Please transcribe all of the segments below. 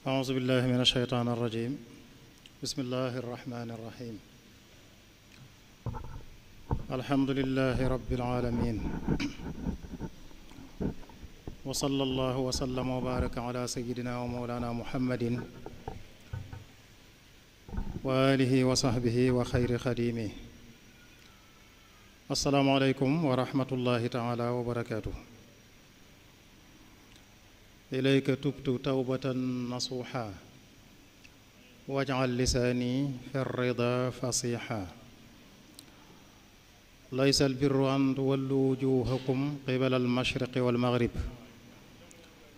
أعوذ بالله من الشيطان الرجيم بسم الله الرحمن الرحيم الحمد لله رب العالمين وصلى الله وسلم وبارك على سيدنا ومولانا محمد وآله وصحبه وخير خديمه السلام عليكم ورحمة الله تعالى وبركاته إليك تبت توبة نصوحا واجعل لساني في الرضا فصيحا ليس البر أن تولوا وجوهكم قبل المشرق والمغرب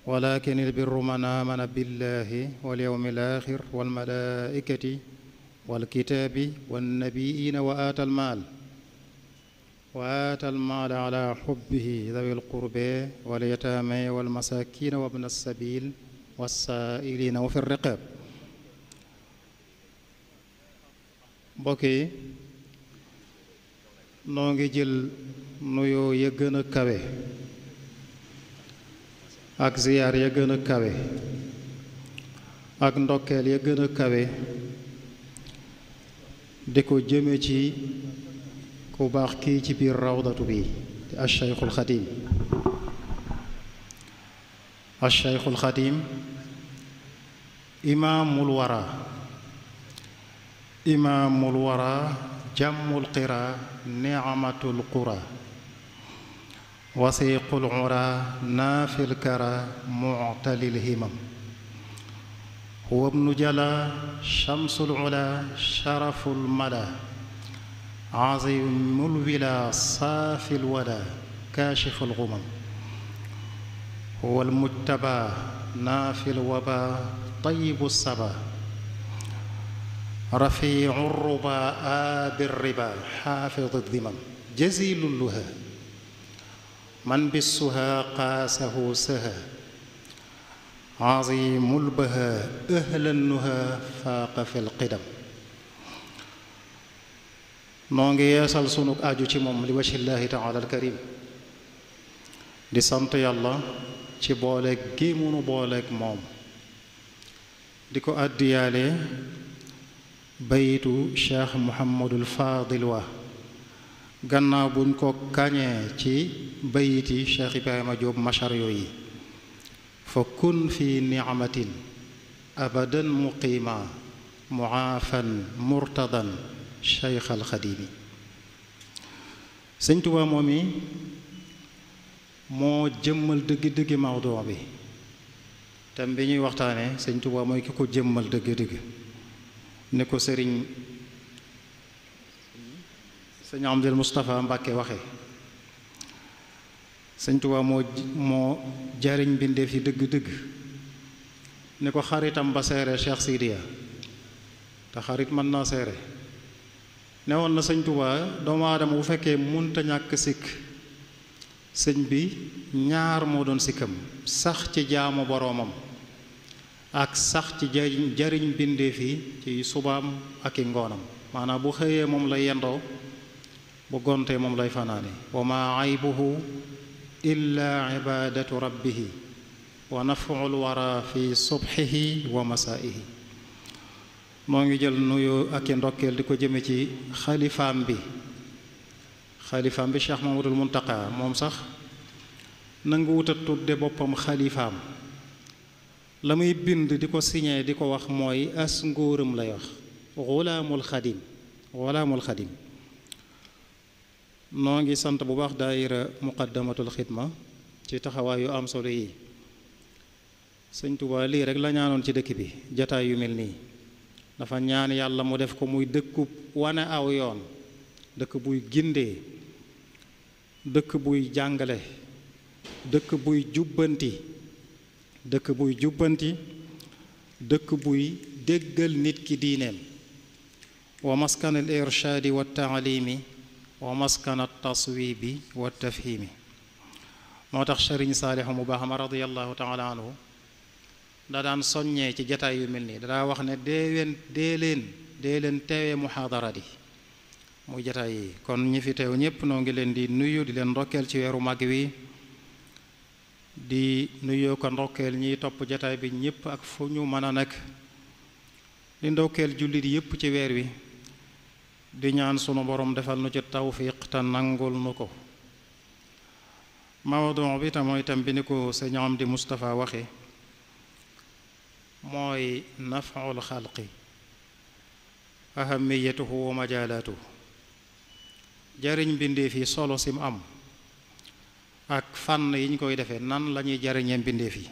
ولكن البر من آمن بالله واليوم الآخر والملائكة والكتاب والنبيين وآتى المال على حبه ذوي القربى واليتامى والمساكين وابن السبيل والسائلين وفي الرقاب mbokk yi noo ngi jël nuyoo ya gën a kawe ak ziyaar ya gën a kawe ak ndokkeel ya gën a kawe di ko jëme ci ku baax kii ci biir rawdatu bi di Cheikhul Xadim Cheikhul Xadim imaamul wara jàmmul qira ni'matul qura wasiqul ura naafil kara mu'talil himam huwa ibnu jala shamsul ula sharaful mala azimul wila saafil wala kaashiful gumam huwa almujtaba naafil waba tayyibu saba rafiicu ruba aabi riba xaafidu dimam jazilul luha man bissuha qaasahu saha azimul baha ahlan nuha faaqa fil qidam noo ngi yeesal sunu aju ci moom li wajhillaahi taala alkarim di sant yàlla ci booleeg gi munu booleeg moom di ko àddiyaale bayitu cheikh muhammadul faadil wa gannaaw buñ ko kañee ci bayiti cheikh ibrahima jóob machar yooyu fa kun fi nicmatin abadan muqiima muaafan murtadan cheikh alxadimi sëñ Tuubaa moom mi moo jëmmal dëgg-dëgg mawduu bi tam bi ñuy waxtaane sëñ Tuubaa mooy ki ko jëmmal dëgg-dëgg ni ko sëñ Amdul Mustafa Mbàkke waxe sëñ Tuubaa moo jariñ mbindeef yi dëgg-dëgg ni ko xaritam ba seere Cheikh Sidiya te xarit mën naa seere ne woon na sëñ Tuubaa doomu aadama bu fekkee munta ñàkk sikk sëñ bi ñaar moo doon sikkam sax ci jaamu boroomam ak sax ci jariñ bindeef yi ci subaam ak i ngoonam maanaam bu xëyee moom lay yendoo bu gontee moom lay fanaane wa ma aybuhu illa ibadatu rabbihi wa naf'ul wara fi subhihi wa masaihi moo ngi jël nuyu ak i ndokkeel di ko jëme ci xalifaam bi Cheikh Mamadul Muntaqa moom sax nangu wuta tudde boppam xalifaam la muy bind di ko signé di ko wax mooy as ngóoram lay wax xulaamul xadim noo ngi sant bu baax daayira muqaddamatul xidma ci taxawaay yu am solo yi sëñ Tuubaa lii rek la ñaanoon ci dëkk bi jataay yu mel nii dafa ñaan yàlla mu def ko muy dëkku wane aw yoon dëkk buy gindee dëkk buy jàngale dëkk buy jubbanti dëkk buy déggal nit ki diineem wa maskan al irshaadi wa taalimi wa maskan al taswibi wa tafhimi moo tax sëriñ Saalixu mu baax ma radiyallahu taala anhu da daan soññee ci jataay yu mel nii dadaa wax ne dee leen teewee muxaadaraat yi muy jataay yi kon ñi fi teew ñépp noo ngi leen di nuyu di leen ndokkeel ci weeru màgg wi di nuyoo ko ndokkeel ñiy topp jataay bi ñépp ak fu ñu mën a nekk di ndokkeel jullit yépp ci weer wi di ñaan sunu borom defal nu ci tawfiq te nangul nu ko. mawdu bi te mooy tam bi ni ko sëñ Amdi Moustapha waxe mooy naf'ul xalqi ahamiyatuhu wa majaalaatuhu, jariñ mbindéef yi solo sim am ak fànn yi ñu koy defee nan lañuy jariñee mbindéef yi.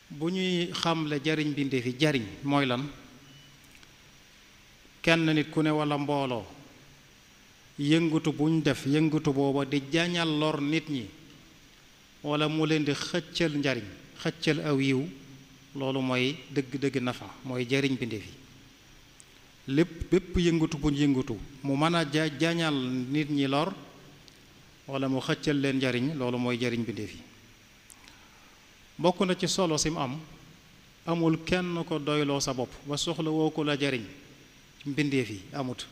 bu ñuy xamle jariñ mbindéef yi jariñ mooy lan, kenn nit ku ne walla mbooloo yëngatu buñ def yëngatu booba di jañal lor nit ñi walla mu leen di xëccal njariñ xëccal aw yiw, loolu mooy dëgg-dëgg nafa mooy jariñ mbindéef yi. bépp yëngatu buñ yëngatu mu mën a jañal nit ñi lor walla mu xëccal leen njariñ, loolu mooy jariñ mbindéef yi. bokk na ci solo sim am, amul kenn ko doyloo sa bopp ba soxla woo ko la jariñ mbindéef yi amut.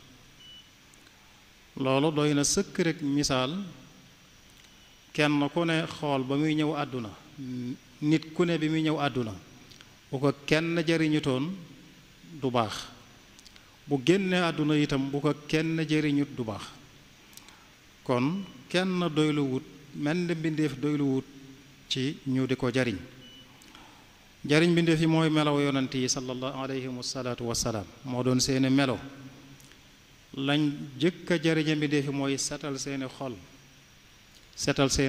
loolu doy na sëkk rek misaal, kenn ku ne xool ba muy ñëw àdduna, nit ku ne bi muy ñëw àdduna bu ko kenn jariñutoon du baax, bu génnee àdduna itam bu ko kenn jariñut du baax. kon kenn doyluwut mel ni mbindéef doyluwut ci ñu di ko jariñ. jariñ mbindéef yi mooy melaw yonent yi sallallahu alayhi wa salaatu wassalaam, moo doon seeni melo. lañ jëkk a jariñe mbindéef yi mooy setal seeni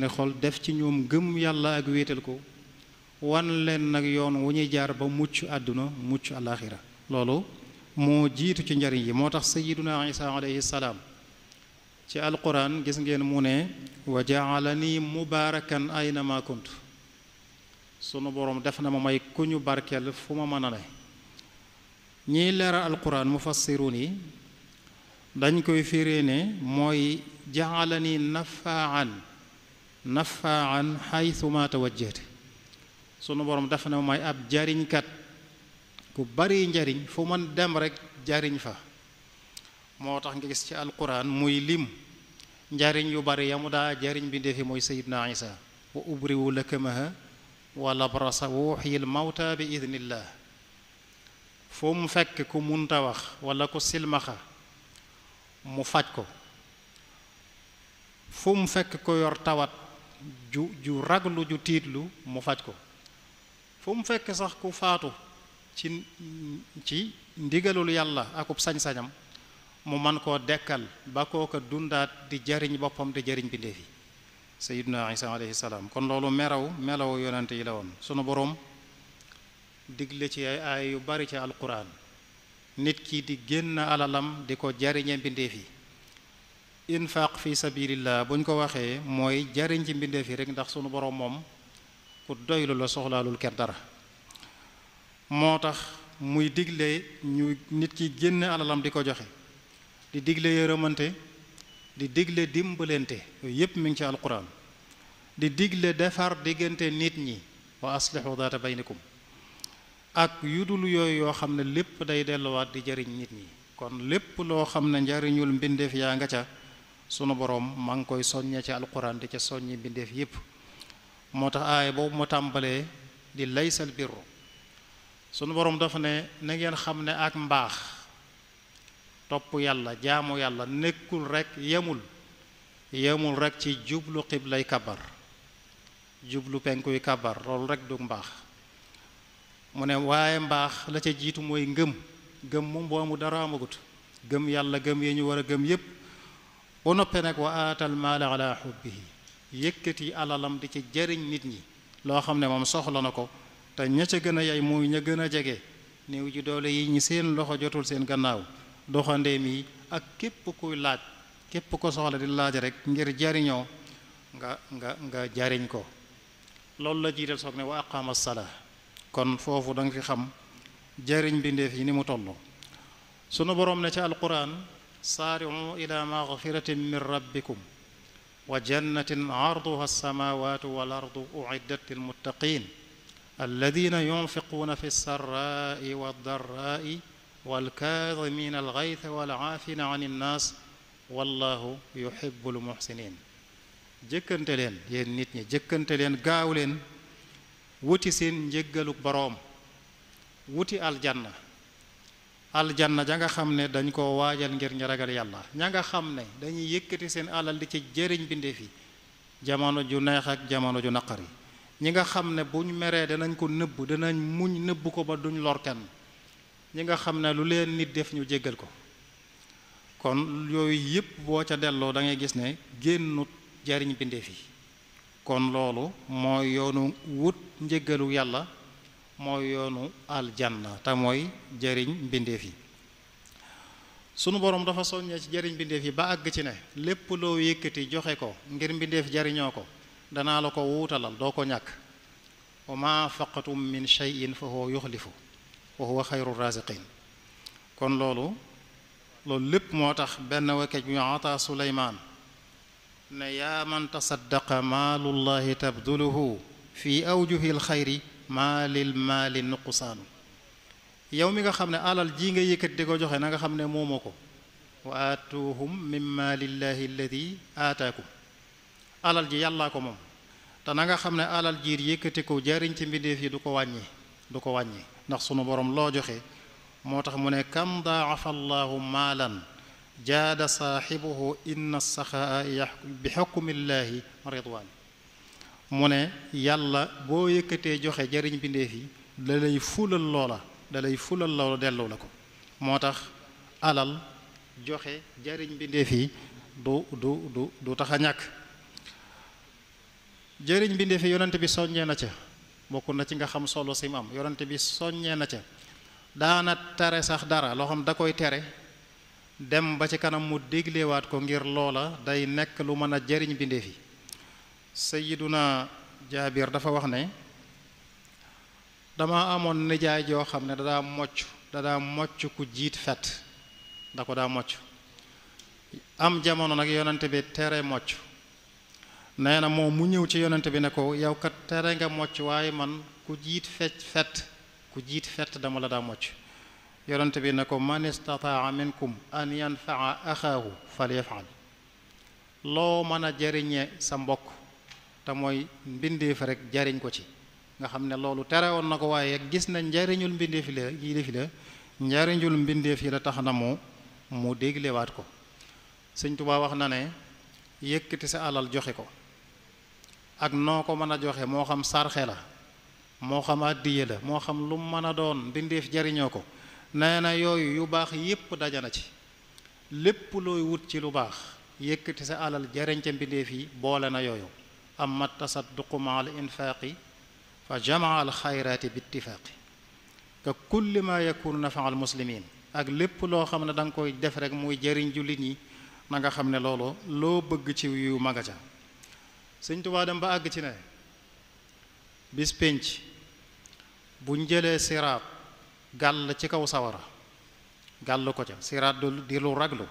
xol def ci ñoom gëm yàlla ak wéetal ko, wan leen nag yoon wu ñuy jaar ba mucc àdduna mucc alaaxira. loolu moo jiitu ci njariñ yi. moo tax sayyiduna Isa alayhi salaam ci alquran gis ngeen mu ne wa ja'alani mubaarakan aynama kuntu, sunu boroom def na ma may ku ñu barkeel fu ma mën a ne. ñiy leeral alquran mufassiruun yi dañ koy firee ne mooy ja'alani nafaan xaytuma tawajjahtu, sunu boroom def na ma may ab jariñkat ku bari njariñ fu man dem rekk jariñ fa. moo tax nga gis ci alquran muy lim njariñ yu bari yamu daa jariñ bi ndefi mooy sayidna isa wa ubriwu lakamaha wa labrasa wa uxyil mawta bi idnillah. fu mu fekk ku munta wax wala ku silmaxa mu faj ko, fu mu fekk ko yor tawat ju raglu ju tiitlu mu faj ko, fu mu fekk sax ku faatu ci ndigalul yàlla akub sañ-sañam mu man koo dekkal ba kooka dundaat di jariñ boppam di jariñ bindéef yi sayyiduna isa alayhi salaam. kon loolu melaw yonente yi la woon. sunu boroom digle ci ay aay yu bari ci alquran nit ki di génn alalam di ko jariñe mbindéef yi. infaq fi sabilillah buñ ko waxee mooy jariñ ci mbindéef yi rek, ndax sunu boroom moom ku doylu la, soxlaalul kenn dara. moo tax muy digle ñu nit ki génn alalam di ko joxe, di digle yërëmante, di digle dimbalante, yooyu yépp mi ngi ci alquran. di digle defar diggante nit ñi, wa aslihu daata baynikum, ak yudul yooyu yoo xam ne lépp day delluwaat di jariñ nit ñi. kon lépp loo xam ne njariñul mbindeef yaa nga ca, sunu boroom maa ngi koy soññee ci alquran di ca soññi mbindeef yépp. moo tax aaya boobu mu tàmbalee di laysal birru, sunu boroom dafa ne na ngeen xam ne ak mbaax, topp yàlla jaamu yàlla nekkul rekk yemul rekk ci jublu xiblay kabar, jublu penkuy kabar, loolu rekk du mbaax. mu ne waaye mbaax la ca jiitu mooy ngëm moom boo mu dara amagut, gëm yàlla gëm yi ñu war a gëm yépp. bu noppee nag wa aatal maala ala xubbihi, yëkkati alalam di ci jariñ nit ñi loo xam ne moom soxla na ko, te ña ca gën a yay muy ña gën a jege, néew ji doole yi ñi seen loxo jotul seen gannaaw, doxandeem yi ak képp kuy laaj, képp ko soxla di laaj rek ngir jariñoo nga jariñ ko. loolu la jiital soog ne wa aqama salaa. kon foofu danga fi xam jariñ bindeef yi ni mu toll. sunu boroom ne ci alquran saari'u ila magfiratin min rabbikum wa jannatin arduha alsamawatu wal ardu uiddat lilmuttaqin alladina yunfiquuna fi lsarraai waldarraai walkaadimina algaytha walaafina an innaas wallahu yuhibu lmuxsinin. jëkkante leen yéen nit ñi jëkkante leen gaaw leen wuti seen njëggalu boroom wuti aljanna aljanna ja nga xam ne dañ ko waajal ngir ñu ragal yàlla ña nga xam ne dañuy yëkkati seen alal di ci jëriñ bindeef yi jamono ju neex ak jamono ju naqari ñi nga xam ne buñ meree danañ ko nëbb danañ muñ nëbb ko ba duñ lor kenn ñi nga xam ne lu leen nit def ñu jéggal ko kon yooyu yépp boo ca delloo da ngay gis ne génnut jariñ bindeef yi kon loolu mooy yoonu wut njéggalu yàlla mooy yoonu aljanna te mooy jariñ bindeef yi sunu boroom dafa soññee ci jariñ bindeef yi ba àgg ci ne lépp loo yëkkati joxe ko ngir mbindeef jariñoo ko danaa la ko wuutalal doo ko ñàkk wa ma faqatum min shay'in fa huwa yuxlifu wa huwa xayru raziqin kon loolu lépp moo tax benn wakej bu ñu ata suleymaan ne yaa man tasaddaqa maalullahi tabduluhu fi awjuhi alxayri maa lil maali nuqsaanu yow mi nga xam ne alal ji nga yëkkat di ko joxe na nga xam ne moomoo ko wa aatuhum min maalillahi alladi aataakum alal ji yàllaa ko moom te na nga xam ne alal jiir yëkkati ko jariñ ci mbindeef yi du ko wàññi ndax sunu borom loo joxe moo tax mu ne kam daafa allahu maalan jaada saaxibuhu inna saxaa bi xukmillaahi ridwaan mu ne yàlla boo yëkkatee joxe jariñ bindeef yi da lay fulal loola delloo la ko moo tax alal joxe jariñ bindeef yi du tax a ñàkk jariñ bindeef yi yonent bi soññee na ca bokk na ci nga xam solo sim am yonent bi soññee na ca daana tere sax dara loo xam da koy tere dem ba ci kanam mu déglewaat ko ngir loola day nekk lu mën a jariñ bindeef yi sayiduna jaabir dafa wax ne dama amoon nijaay joo xam ne dadaa mocc ku jiit fet da ko daa mocc am jamono nag yonent bi tere mocc nee na moom mu ñëw ci yonent bi ne ko yow kat tere nga mocc waaye man ku jiit fet dama la daa mocc yonent bi ne ko man istataa minkum an yanfaa axaahu falyafal loo mën a jariñe sa mbokk te mooy mbindeef rek jariñ ko ci nga xam ne loolu terewoon na ko waaye gis na njariñul mbindeef la njariñul mbindeef yi la tax na mu déglewaat ko Sëñ Tuubaa wax na ne yëkkati sa alal joxe ko ak noo ko mën a joxe moo xam sarxe la moo xam àddiya la moo xam lu mën a doon mbindeef jariñoo ko nee na yooyu yu baax yépp dajana ci lépp looy wut ci lu baax yëkkati sa alal jariñ ca mbindeef yi boole na yooyu amma tasadduqu ma al infaaqi fa jamaa al xayraati bi ittifaaqi ka kulli ma yakunu nafa al muslimin ak lépp loo xam ne da nga koy def rek muy jariñ jullit ñi na nga xam ne loolu loo bëgg ci yu maga ca Sëñ Tuubaa dem ba àgg ci ne bis pénc buñ jëlee siraat gàll ci kaw sawara gàll ko ca siraat di lu raglu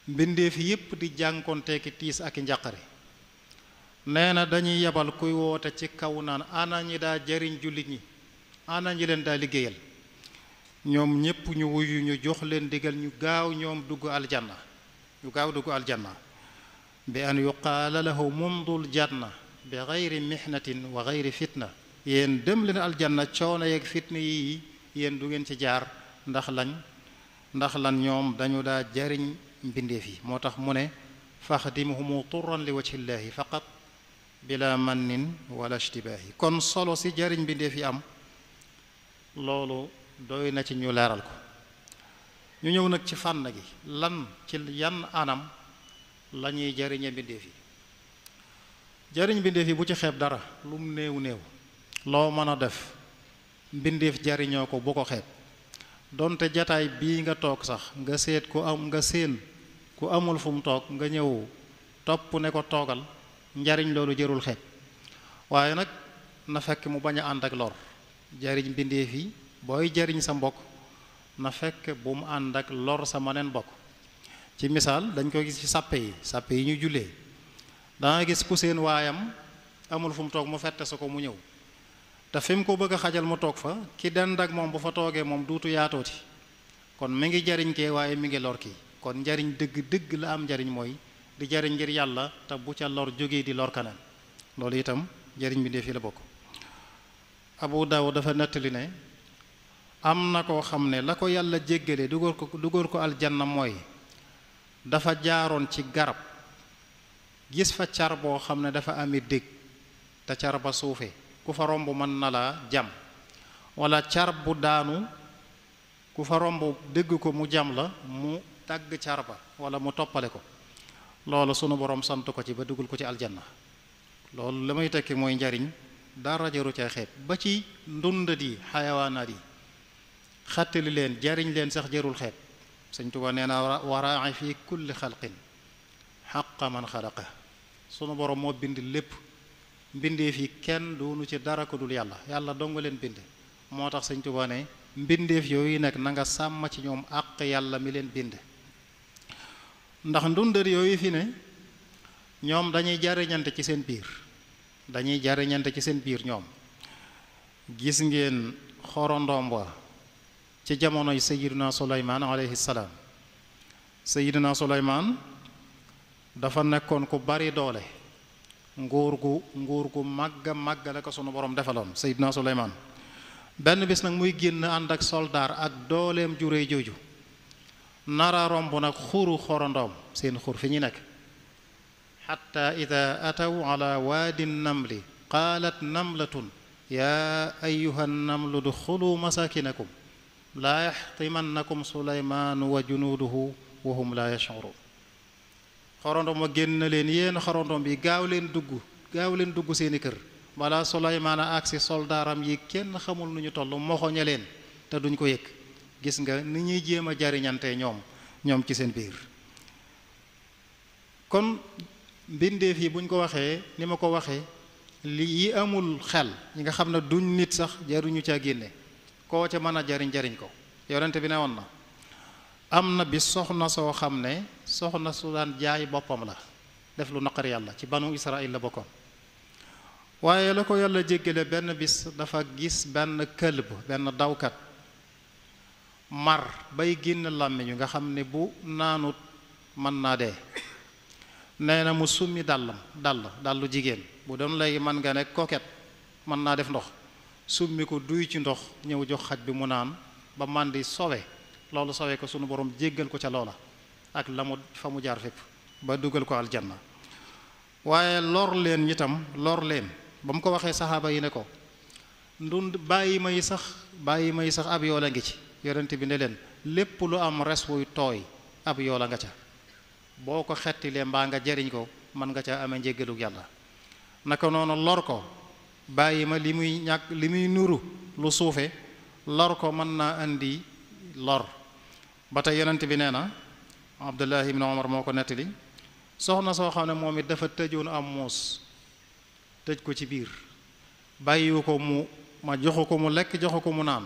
mbindeef yépp di jànkonteeki tiis ak i njàqare nee na dañuy yebal kuy woote ci kaw naan ana ñi daa jariñ jullit ñi ana ñi leen daa liggéeyal ñoom ñépp ñu wuyu ñu jox leen digal ñu gaaw ñoom dugg aljanna bi an yuqaala lahu mumdul janna bi gayri mihnatin wa gayri fitna yéen dem leen aljanna coono yeeg fitna yi yéen du ngeen ci jaar ndax lan ñoom dañu daa jariñ mbindeef yi moo tax mu ne faxdimuhumu turran li wajhillaahi faqat bila mannin wala ishtibaahi kon solo si jariñ mbindeef yi am loolu doy na ci ñu leeral ko ñu ñëw nag ci fànn gi ci yan anam la ñuy jariñe mbindeef yi jariñ mbindeef yi bu ci xeeb dara lu mu néew loo mën a def mbindeef jariñoo ko bu ko xeeb donte jataay bii nga toog sax nga seet ku amul fu mu toog nga ñëw topp ne ko toogal njariñ loolu jërul xeeb waaye nag na fekk mu bañ a ànd ak lor jariñ mbindeef yi booy jariñ sa mbokk na fekk bu mu ànd ak lor sa maneen mbokk ci misaal dañ koy gis ci sàppe yi ñu jullee danga gis ku seen waayam amul fu mu toog mu fette sa ko mu ñëw te fi mu ko bëgg a xajal mu toog fa ki dend ak moom bu fa toogee moom duutu yaatooti kon mi ngi jariñ kee waaye mi ngi lor kii kon njariñ dëgg la am njariñ mooy di jariñ ngir yàlla te bu ca lor jógee di lor kanam loolu itam jariñ mbindeef yi la bokk. Abu Daawud dafa nettali ne am na koo xam ne la ko yàlla jéggale dugal ko aljanna mooy dafa jaaroon ci garab gis fa car boo xam ne dafa ami dég te car ba suufe ku fa romb mën na la jam, wala car bu daanu ku fa romb dégg ko mu jam la mu dagg car ba wala mu toppale ko. loolu sunu borom sant ko ci ba dugal ko ci aljanna. loolu la may tekki mooy njariñ dara jaru ca xeeb ba ci ndundat yi xayawaanaat yi xattali leen jariñ leen sax jarul xeeb. Sëñ Tuubaa nee na waraa'i fi kulli xalqin xaqa man xalaqa. sunu borom moo bind lépp mbindeef yi kenn doonu ci dara ko dul yàlla, yàlla dong leen bind. moo tax Sëñ Tuubaa ne mbindeef yooyu nag na nga sàmm ci ñoom àq yàlla mi leen bind. ndax ndundër yooyu fi ne ñoom dañuy jariñante ci seen biir ñoom. gis ngeen xorondoom wa ci jamonoy Sayyidina Suleymaan alayhi salaam. Sayyidina Suleymaan dafa nekkoon ku bari doole, nguur gu màgg la ko sunu borom defaloon Sayyidina Suleymaan. benn bis nag muy génn ànd ak soldaar ak dooleem ju réy jooju nara romb nag xuru xorondoom seen xur fi ñu nekk. xatta ida ataw ala waadi namli qaalat namlatun yaa ayuha namlu duxulu masakinakum laa yaxtimannakum suleymaanu wa junuuduhu wa hum laa yash'uruun. xorondoom ma génn leen yéen xorondoom bi gaaw leen dugg seeni kër balaa Suleymaan a agsi soldaaram yi kenn xamul nu ñu toll moxoñe leen te duñ ko yëg. gis nga ni ñuy jéem a jariñante ñoom ci seen biir. kon mbindeef yi buñ ko waxee ni ma ko waxee li yi amul xel ñi nga xam ne duñ nit sax jaruñu caa génne koo ca mën a jariñ ko. yonente bi ne woon na am na bi soxna soo xam ne soxna su daan jaay boppam la def lu naqar yàlla ci banu Israël la bokkoon. waaye la ko yàlla jéggale benn bis dafa gis benn këlb benn dawkat mar bay génn làmmiñu nga xam ne bu naanut mën naa dee. nee na mu summi dallu jigéen bu doon léegi mën nga ne koket mën naa def ndox summi ko duy ci ndox ñëw jox xaj bi mu naan ba màndi sowe loolu sowe ko sunu borom jéggal ko ca loola ak la mu fa mu jaar fépp ba dugal ko aljanna. waaye lor leen ba mu ko waxee saxaaba yi ne ko bàyyi may sax ab yoo la ngi ci. yonent bi ne leen lépp lu am res wuy tooy ab yoo la nga ca boo ko xettilee mbaa nga jariñ ko mën nga ca amee njéggalug yàlla. naka noonu lor ko bàyyi ma li muy nuru lu suufe lor ko mën naa andi lor. ba tey yonent bi nee na Abdullah ibn Umar moo ko nettali soxna soo xam ne moom it dafa tëjoon am muus tëj ko ci biir bàyyiwu ko ma joxu ko mu lekk joxu ko mu naan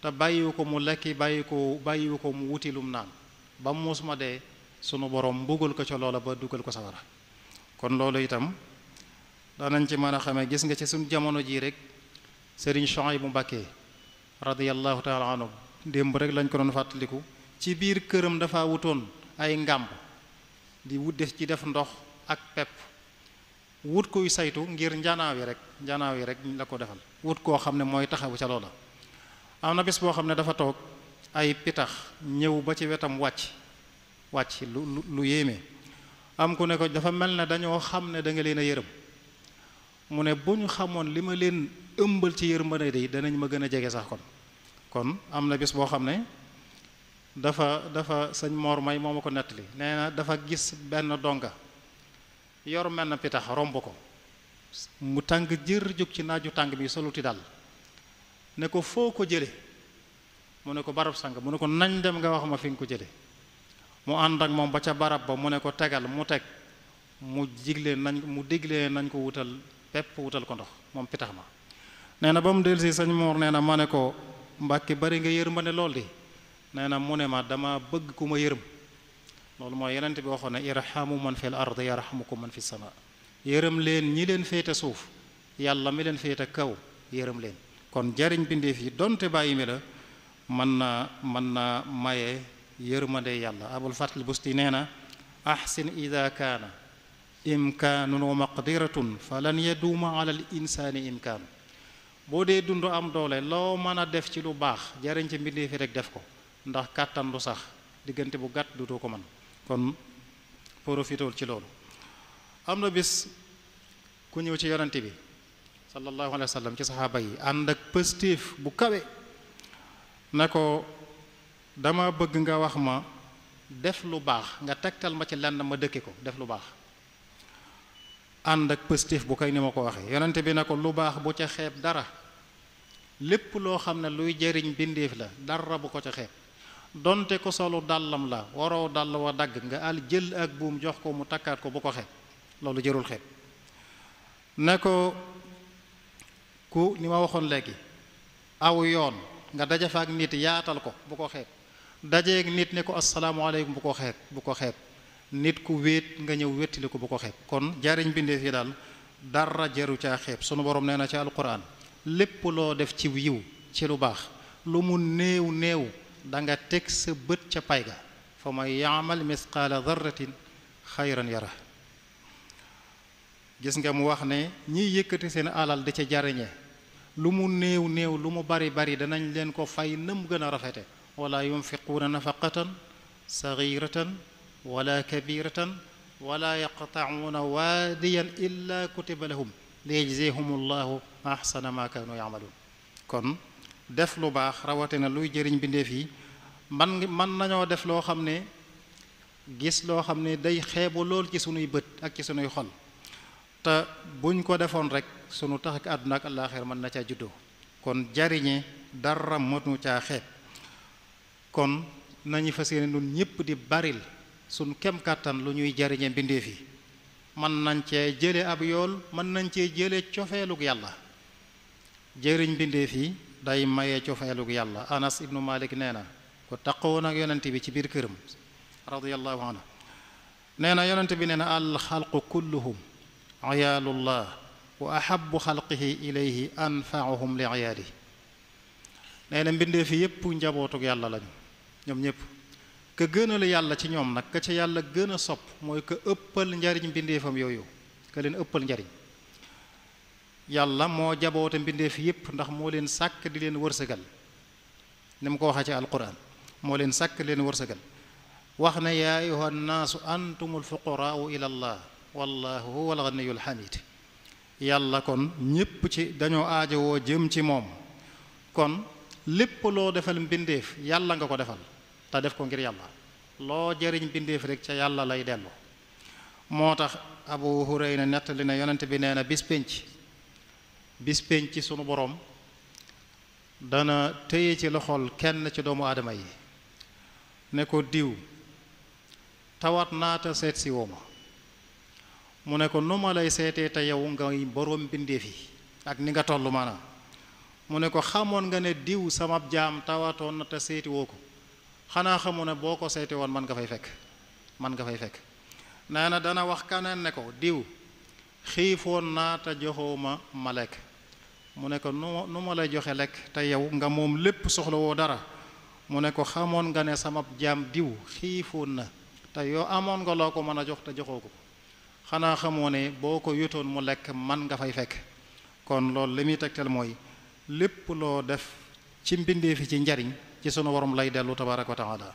te bàyyiwu ko mu lekki bàyyiwu ko mu wuti lum naan ba muus ma dee sunu borom mbugal ko ca loola ba dugal ko sawara. kon loolu itam danañ ci mën a xamee gis nga ci suñ jamono jii rek Sëriñ Suhaybu Mbàkke radiyallahu taala anhu démb rek lañ ko doon fàttaliku ci biir këram dafa wutoon ay ngàmb di wut ci def ndox ak pepp wut kuy saytu ngir njanaaw yi rek la ko defal wut koo xam ne mooy taxawu ca loola. am na bés boo xam ne dafa toog ay pitax ñëw ba ci wetam wàcc lu yéeme am ku ne ko dafa mel ne dañoo xam ne da nga leen a yërëm mu ne bu ñu xamoon li ma leen ëmbal ci yërmande yi danañ ma gën a jege sax kon am na bés boo xam ne dafa sëñ Mor May moo ma ko nettali nee na dafa gis benn donga yor mel na pitax romb ko mu tàng jër jóg ci naaju tàng bi soluti dal ne ko foo ko jële mu ne ko barab sang mu ne ko nañ dem nga wax ma fi nga ko jële mu ànd ak moom ba ca barab ba mu ne ko tegal mu teg mu digle nañ ko wutal pepp wutal ko ndox moom pitax ma. nee na ba mu dellusi sëñ Mor nee na ma ne ko Mbàkke bari nga yërmande lool di nee na mu ne ma dama bëgg ku ma yërëm loolu mooy yenent bi waxoon ne irhamu man fil ard yarhamukum man fis sama yërëm leen ñi leen féete suuf yàlla mi leen féete kaw yërëm leen. kon jariñ bindeef yi donte bàyyi mi la mën na maye yërmande yàlla. Abul Fath al-Busti nee na ahsin ida kaana imkaanun wa maqdiratun falan yaduuma ala al insaani imkaanu. boo dee dund am doole loo mën a def ci lu baax jariñ ci mbindee fi rek def ko, ndax kàttan lu sax diggante bu gàtt dutoo ko man. kon profitewul ci loolu. am na bis ku ñëw ci yonante bi sallallahu alayhi wa sallam ci saxaaba yi ànd ak pëstéef bu kawe na ko dama bëgg nga wax ma def lu baax, nga tegtal ma ci lenn ma dëkke ko def lu baax. ànd ak pëstéef bu koy ni ma ko waxee yonante bi na ko lu baax bu ca xeeb dara, lépp loo xam ne luy jariñ bindeef la dara bu ko ca xeeb. donte ko solu dàllam la waroo dàll wa dagg nga al jël ak buum jox ko mu takkaat ko bu ko xeeb, loolu jërul xeeb. ne ko ku ni ma waxoon léegi aw yoon nga daje fa ak nit yaatal ko bu ko xeeb, dajeeg nit ne ko asalaamaaleykum bu ko xeeb nit ku wéet nga ñëw wéttili ko bu ko xeeb. kon jariñ bindeef yi daal dara jaru caa xeeb. sunu borom nee na ci alquran lépp loo def ci yiw ci lu baax lu mu néew néew da nga teg sa bët ca pay ga, fa man yaamal misqaala darratin xayran yara. gis nga mu wax ne ñiy yëkkati seen alal di ca jariñe lu mu néew néew lu mu bari bari danañ leen ko fay nam gën a rafete. wala yunfiquuna nafaqatan saghiratan wala kabiratan wala yaqta'uuna waadiyan illa kutiba lahum liyajzihum llahu ahsana ma kaanu ya'maluun. kon def lu baax rawatina luy jëriñ bindeef yi man nañoo def loo xam ne gis loo xam ne day xeebu lool ci sunuy bët ak ci sunuy xol, te buñ ko defoon rek sunu tax ak àdduna ak àllaaxira mën na caa juddoo. kon jariñe dara mënu caa xeeb. kon nañu fas yéene nun ñépp di baril sunu kem kàttan lu ñuy jariñe mbindeef yi. mën nañ cee jële ab yool, mën nañ cee jële cofeelug yàlla. jëriñ mbindeef yi day maye cofeelug yàlla. Anas ibnu Malik nee na ko taqoon ak yonent bi ci biir këram radiyallahu anhu nee na yonent bi nee na al xalqu kulluhum ayaalullah wa ahabu xalqihi ilayhi anfaahum li ayaali. nee na mbindeef yi yépp njabootug yàlla lañu ñoom ñépp. ka gënal yàlla ci ñoom nag ka ca yàlla gën a sopp mooy ka ëppal njariñ mbindeefam yooyu, ka leen ëppal njariñ. yàlla moo jaboote mbindeef yépp ndax moo leen sàkk di leen wërsëgal, ni mu ko waxee ci alquran moo leen sàkk leen wërsëgal. wax na yaa ayuha nnaasu antumul fuqaraau ila allah wallahu huwa alganiyul hamid. yàlla kon ñépp ci dañoo aajowoo jëm ci moom. kon lépp loo defal mbindeef yàlla nga ko defal te def ko ngir yàlla. loo jëriñ mbindeef rek ca yàlla lay dellu. moo tax Abu Hurayra nettali na yonent bi nee na bis pénc ci sunu boroom dana téye ci loxol kenn ci doomu aadama yi ne ko diw tawat naata seet si woo ma. mu ne ko nu ma lay seetee te yow ngay boroom mbindeef yi ak ni nga toll maanaam. mu ne ko xamoon nga ne diw sama jaam tawatoon na te seeti woo ko, xanaa xamu ne boo ko seeti woon man nga fay fekk. nee na dana wax kaneen ne ko diw xiifoon naa te joxoo ma lekk. mu ne ko nu ma lay joxe lekk te yow nga moom lépp soxla woo dara. mu ne ko xamoon nga ne sama jaam diw xiifoon na te yow amoon nga loo ko mën a jox te joxoo ko, xanaa xamoo ne boo ko yotoon mu lekk man nga fay fekk. kon loolu li muy tegtal mooy lépp loo def ci mbindee fi ci njariñ ci sunu borom lay dellu tabaaraka wa taala.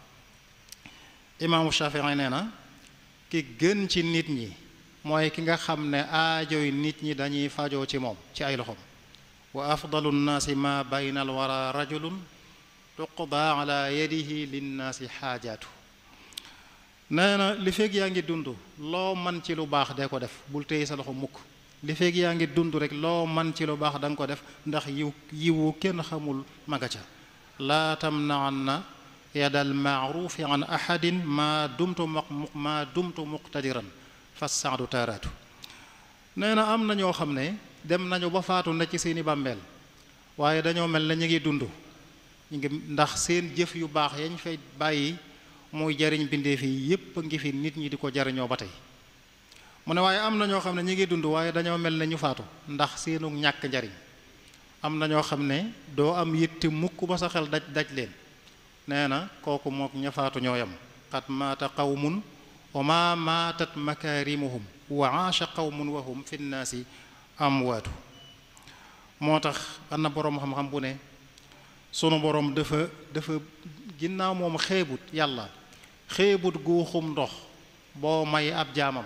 imaamu Shafii nee na ki gën ci nit ñi mooy ki nga xam ne aajoy nit ñi dañuy fajoo ci moom ci ay loxoom. wa afdalu nnaasi ma bayna al wara rajulun tuqda ala yadihi linnaasi xaajaatu. nee na li feeg yaa ngi dund loo man ci lu baax dee ko def, bul téye sa loxo mukk. li feeg yaa ngi dund rek loo man ci lu baax da nga ko def, ndax yiwu kenn xamul maga ca. laa tamna'anna yadal maarufi an ahadin ma dumtu muqtadiran fa saadu taaraatu. nee na am na ñoo xam ne dem nañu ba faatu na ci seeni bàmmeel waaye dañoo mel na ñu ngi dund, ñu ngi ndax seen jëf yu baax yañ fay bàyyi muy jariñ bindeef yi yépp a ngi fi nit ñi di ko jariñoo ba tey. mu ne waaye am na ñoo xam ne ñi ngi dund waaye dañoo mel ne ñu faatu ndax seenu ñàkk njariñ. am na ñoo xam ne doo am yitte mukk ba sa xel daj leen. nee na kooku mook ña faatu ñoo yam. qad maata qawmun wa ma maatat makaarimuhum wa aasha qawmun wa hum fi nnaasi amwaatu. moo tax am na boroom xam-xam bu ne sunu boroom dafa ginnaaw moom xeebut yàlla xeebut guuxum ndox boo may ab jaamam,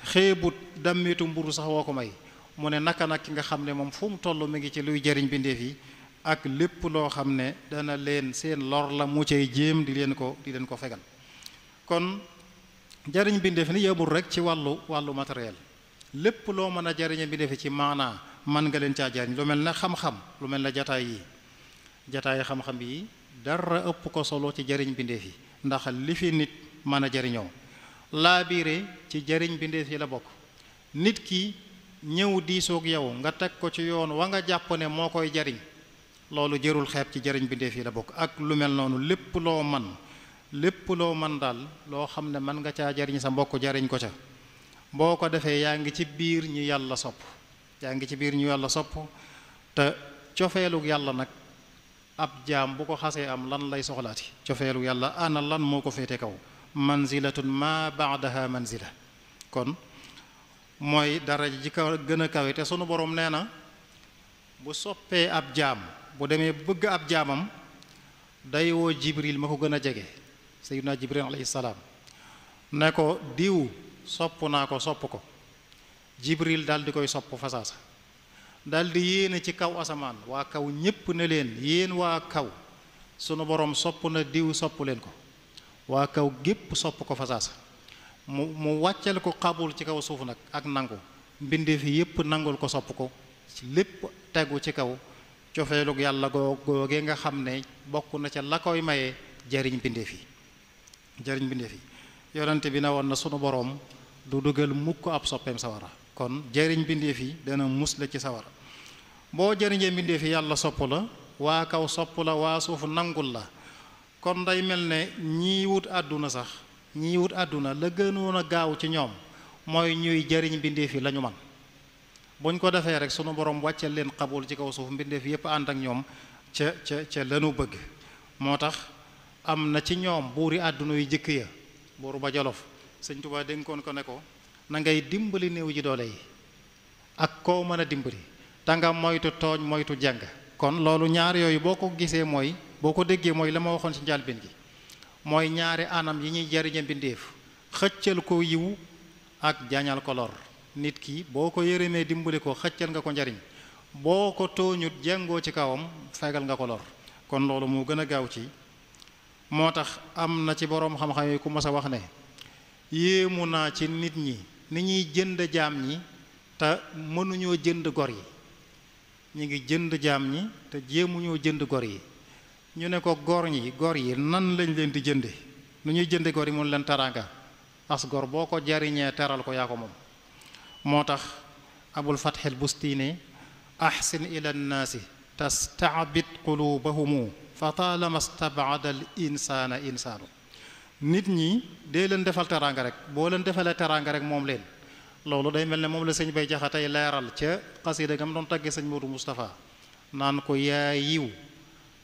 xeebut dammitu mburu sax woo ko may, mu ne naka nag ki nga xam ne moom fu mu toll mi ngi ci luy jariñ bindeef yi ak lépp loo xam ne dana leen seen lor la mu cay jéem di leen ko fegal. kon jariñ bindeef ni yemul rek ci wàllu matériel, lépp loo mën a jariñe bindeef ci maanaa mën nga leen caa jariñ. lu mel ne xam-xam, lu mel ne jataay xam-xam yi dara ëpp ko solo ci jariñ bindeef yi, ndax li fi nit mën a jariñoo. laabiire ci jariñ bindeef yi la bokk. nit ki ñëw diisoog yow nga teg ko ci yoon wa nga jàpp ne moo koy jariñ, loolu jërul xeeb ci jariñ bindeef yi la bokk. ak lu mel noonu lépp loo man daal loo xam ne mën nga caa jariñ sa mbokk jariñ ko ca, boo ko defee yaa ngi ci biir ñu yàlla sopp. te cofeelug yàlla nag ab jaam bu ko xasee am lan lay soxlaati? cofeelug yàlla ana lan moo ko féete kaw? manzilatun ma baadaha manzila. kon mooy daraja ji kaw gën a kawe. te sunu boroom nee na bu soppee ab jaam, bu demee bëgg ab jaamam, day woo jibril ma ko gën a jege, sayyidina jibril alayhi salaam, ne ko diw sopp naa ko, sopp ko. jibril daal di koy sopp fasaasa, daal di yéene ci kaw asamaan, waa kaw ñépp ne leen yéen waa kaw sunu boroom sopp na diw, sopp leen ko. waa kaw gépp sopp ko fasaasa, mu wàcceel ko xabul ci kaw suuf nag ak nangu, mbindeef yi yépp nangul ko, sopp ko, lépp tegu ci kaw cofeelug yàlla googee nga xam ne bokk na ca la koy maye jariñ bindeef yi. yonente bi ne woon na sunu boroom du dugal mukk ab soppeem sawara. kon jariñ bindeef yi dana mus la ci sawara. boo jariñee bindeef yi yàlla sopp la, waa kaw sopp la, waa suuf nangul la. kon day mel ne ñii wut àdduna la gënoon a gaaw ci ñoom mooy ñuy jariñ mbindeef yi la ñu man. buñ ko defee rek sunu borom wàcceel leen xabul ci kaw suuf, mbindeef yépp ànd ak ñoom ca lanu bëgg. moo tax am na ci ñoom buuri àdduna yu jëkk ya, buuru ba Jolof, Sëñ Tuubaa dénkoon ko ne ko na ngay dimbali néew ji doole yi ak koo mën a dimbali, te nga moytu tooñ moytu jàng. kon loolu ñaar yooyu boo ko gisee mooy, boo ko déggee mooy la ma waxoon ci njàlbéen gi, mooy ñaari anam yi ñuy jariñe mbindeef: xëccal ko yiw ak jañal ko lor. nit ki boo ko yërëmee dimbali ko, xëccal nga ko njariñ, boo ko tooñut jàngoo ci kawam, fegal nga ko lor. kon loolu moo gën a gaaw ci. moo tax am na ci boroom xam-xam yi ku mas a wax ne yéemu naa ci nit ñi ni ñuy jënd jaam ñi te mënuñoo jënd gor yi. ñu ngi jënd jaam ñi te jéemuñoo jënd gor yi. ñu ne ko gor yi nan lañ leen di jënde? nu ñuy jënde gor yi mun leen teraanga. as gor boo ko jariñee teral ko yaa ko moom. moo tax abul fatxil bustiine ahsin ila nnaasi tastaabid qulubahumu fa taalama stabada al insaana insaanu. nit ñi dee leen defal teraanga rek, boo leen defalee teraanga rek moom leen. loolu day mel ne moom la sëñ Bay Jaxate leeral ca xasida gam doon tagge sëñ Moodu Moustapha naan ko yaa yiw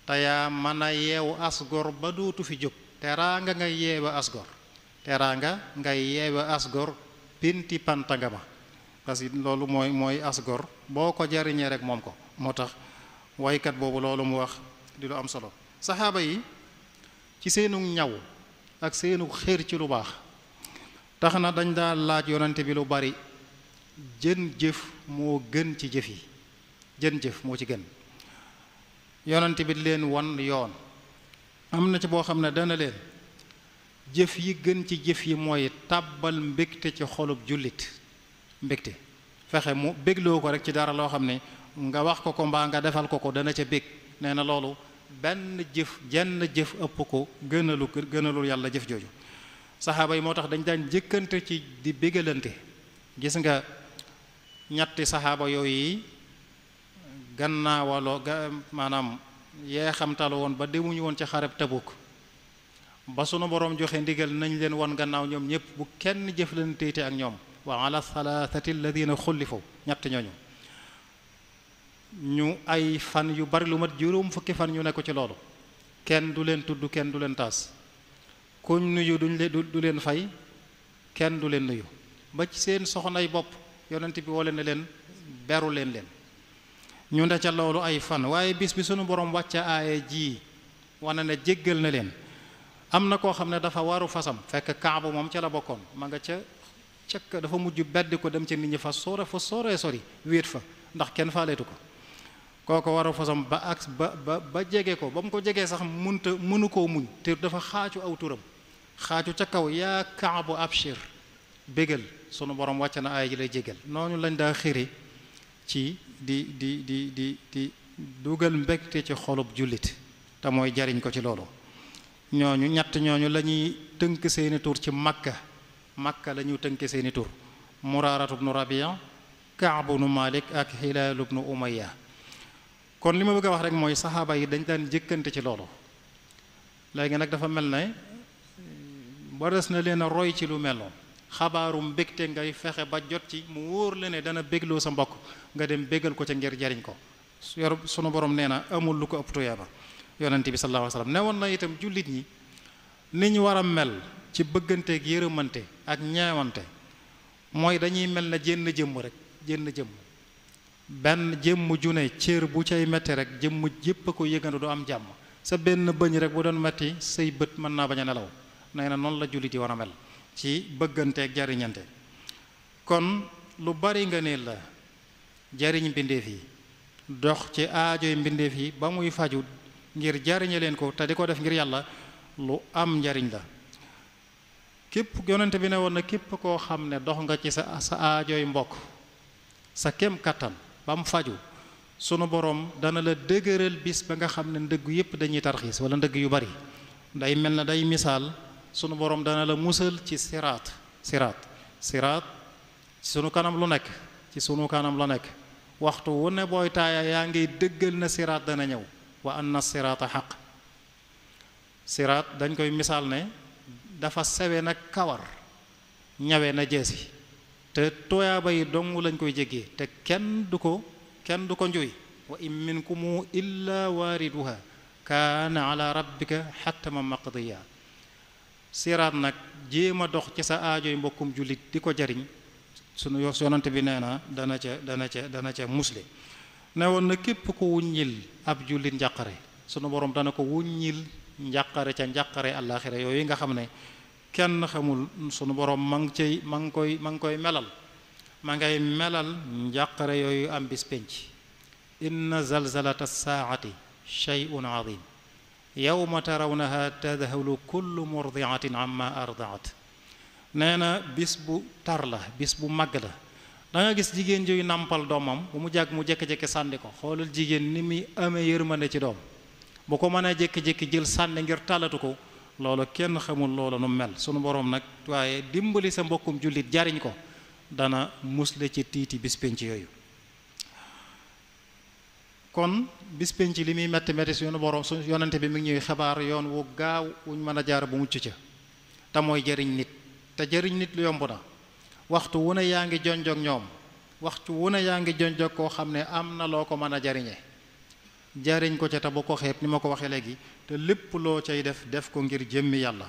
te yaa mën a yeewu asgor ba dootu fi jóg. teraanga ngay yeewa asgor, teraanga ngay yeewa asgor pinti pantangama. parce que loolu mooy asgor boo ko jariñee rek moom ko. moo tax waykat boobu loolu mu wax di lu am solo. saxaaba yi ci seenu ñaw ak seenu xéer ci lu baax tax na dañ daal laaj yonante bi lu bari, jën jëf moo gën ci jëf yi, jën jëf moo ci gën. yonante bi leen wan yoon. am na ci boo xam ne dana leen jëf yi gën ci jëf yi mooy tàbbal mbégte ci xolub jullit. mbégte fexe mu bégloo ko rek ci dara loo xam ne nga wax ko mbaa nga defal ko dana ca bég. nee na loolu jenn jëf ëpp ko gënalul yàlla jëf jooju. saxaaba yi moo tax dañ daan jëkkante ci di bégalante. gis nga ñetti saxaaba yooyu gannaawaloo maanaam yee xamtalu woon ba demuñu woon ci xareb Tabuk, ba sunu boroom joxe ndigal nañ leen won gannaaw ñoom ñëpp bu kenn jëflanteete ak ñoom. wa ala thalathati alladina xullifu, ñett ñooñu ñu ay fan yu bari lu mat juróom fukki fan ñu nekk ci loolu, kenn du leen tudd, kenn du leen taas, kuñ nuyu du leen fay, kenn du leen nuyu ba ci seen soxnay bopp yonent bi wole na leen beru leen ñu nde ca loolu ay fan waaye bis bi sunu borom wàcca aaya ji wane ne jéggal na leen am na koo xam ne dafa waru fasam fekk Kaabu moom ca la bokkoon ma nga ca cëkk dafa mujj beddi ko dem ca nit ñi fa sooree sori wéet fa ndax kenn faaleetu ko kooko waru fasam ba ak ba jege ko ba mu ko jegee sax mënu koo muñ te dafa xaacu aw turam xaacu ca kaw yaa Kaabu abshir bégal sunu borom wàcc na aaya ji lay jéggal noonu lañ daa xiri ci di dugal mbégte ci xolub jullit te mooy jariñ ko ci loolu ñooñu ñett ñooñu la ñuy tënk seeni tur ci makka la ñu tënk seeni tur Muraaratu bnu Rabia Kaabu bnu Malik ak Hilaalu bnu Umayya kon li ma bëgg a wax rek mooy saxaaba yi dañ daan jëkkante ci loolu léegi nag dafa mel ne waras na leen a roy ci lu mel noonu xabaaru mbégte ngay fexe ba jot ci mu wóor la ne dana bégloo sa mbokk nga dem bégal ko ca ngir jariñ ko sunu borom nee na amul lu ko ëpp tuyaaba yonent bi sallallahu alayhi wasallam ne woon na itam jullit ñi ni ñu war a mel ci bëgganteeg yërëmante ak ñeewante mooy dañuy mel na jenn jëmm rek jenn jëmm benn jëmm ju ne cër bu cay metti rek jëmm jépp a ko yëgando du am jàmm sa benn bëñ rek bu doon metti say bët mën naa bañ a nelaw nee na noonu la jullit yi war a mel ci bëgganteeg jariñante kon lu bari nga ne la jariñ mbindeef yi dox ci aajoy mbindeef yi ba muy faju ngir jariñe leen ko te di ko def ngir yàlla lu am njariñ la képp yonente bi ne woon na képp koo xam ne dox nga ci sa aajoy mbokk sa kem kattan ba mu faju sunu borom dana la dëgëral bis ba nga xam ne ndëgg yépp dañuy tarxiis wala ndëgg yu bari day mel na day misaal sunu borom dana la musal ci siraat ci sunu kanam lu nekk ci sunu kanam la nekk waxtu wu ne booy taaya yaa ngi dëggal na siraat dana ñëw wa anna siraata xaq siraat dañ koy misaal ne dafa sewe nag kawar ñawe na jeesi te tooyaaba yi dong lañ koy jéggee te kenn du ko njuy wa in minkum illa waariduha kaana ala rabbika xattaman maqdiya siraat nag jéem a dox ci sa aajoy mbokkum jullit di ko jariñ sunu yonante bi nee na dana ca musle ne woon na képp ko wuññil ab jullit njàqare sunu borom dana ko wuññil njàqare ca njàqare àllaaxira yooyu nga xam ne kenn xamul sunu borom ma ngi koy melal ma ngay melal njàqare yooyu am bis penc inna zalzalata saati shay'un azim yawma tarawnaha tadhalu kullu murdiatin amma ardaat nee na bis bu tar la bis bu màgg la da nga gis jigéen juy nàmpal doomam bu mu jàgg mu jékki-jékki sànni ko xoolal jigéen ni muy amee yërmande ci doom bu ko mënee jékki-jékki jël sànni ngir tàllatu ko loolu kenn xamul loolu nu mel sunu boroom nag waaye dimbali sa mbokkum jullit jariñ ko dana musle ci tiiti bis penc yooyu kon bis penc li muy metti metti sunu boroom su yonente bi mi ngi ñuy xabaar yoon wu gaaw wuñ mën a jaar bu mucc ca te mooy jariñ nit te jariñ nit lu yomb na waxtu wu ne yaa ngi jonjog ñoom waxtu wu ne yaa ngi jonjog koo xam ne am na loo ko mën a jariñe jariñ ko ca te bu ko xeeb ni ma ko waxee léegi te lépp loo cay def ko ngir jëmmi yàlla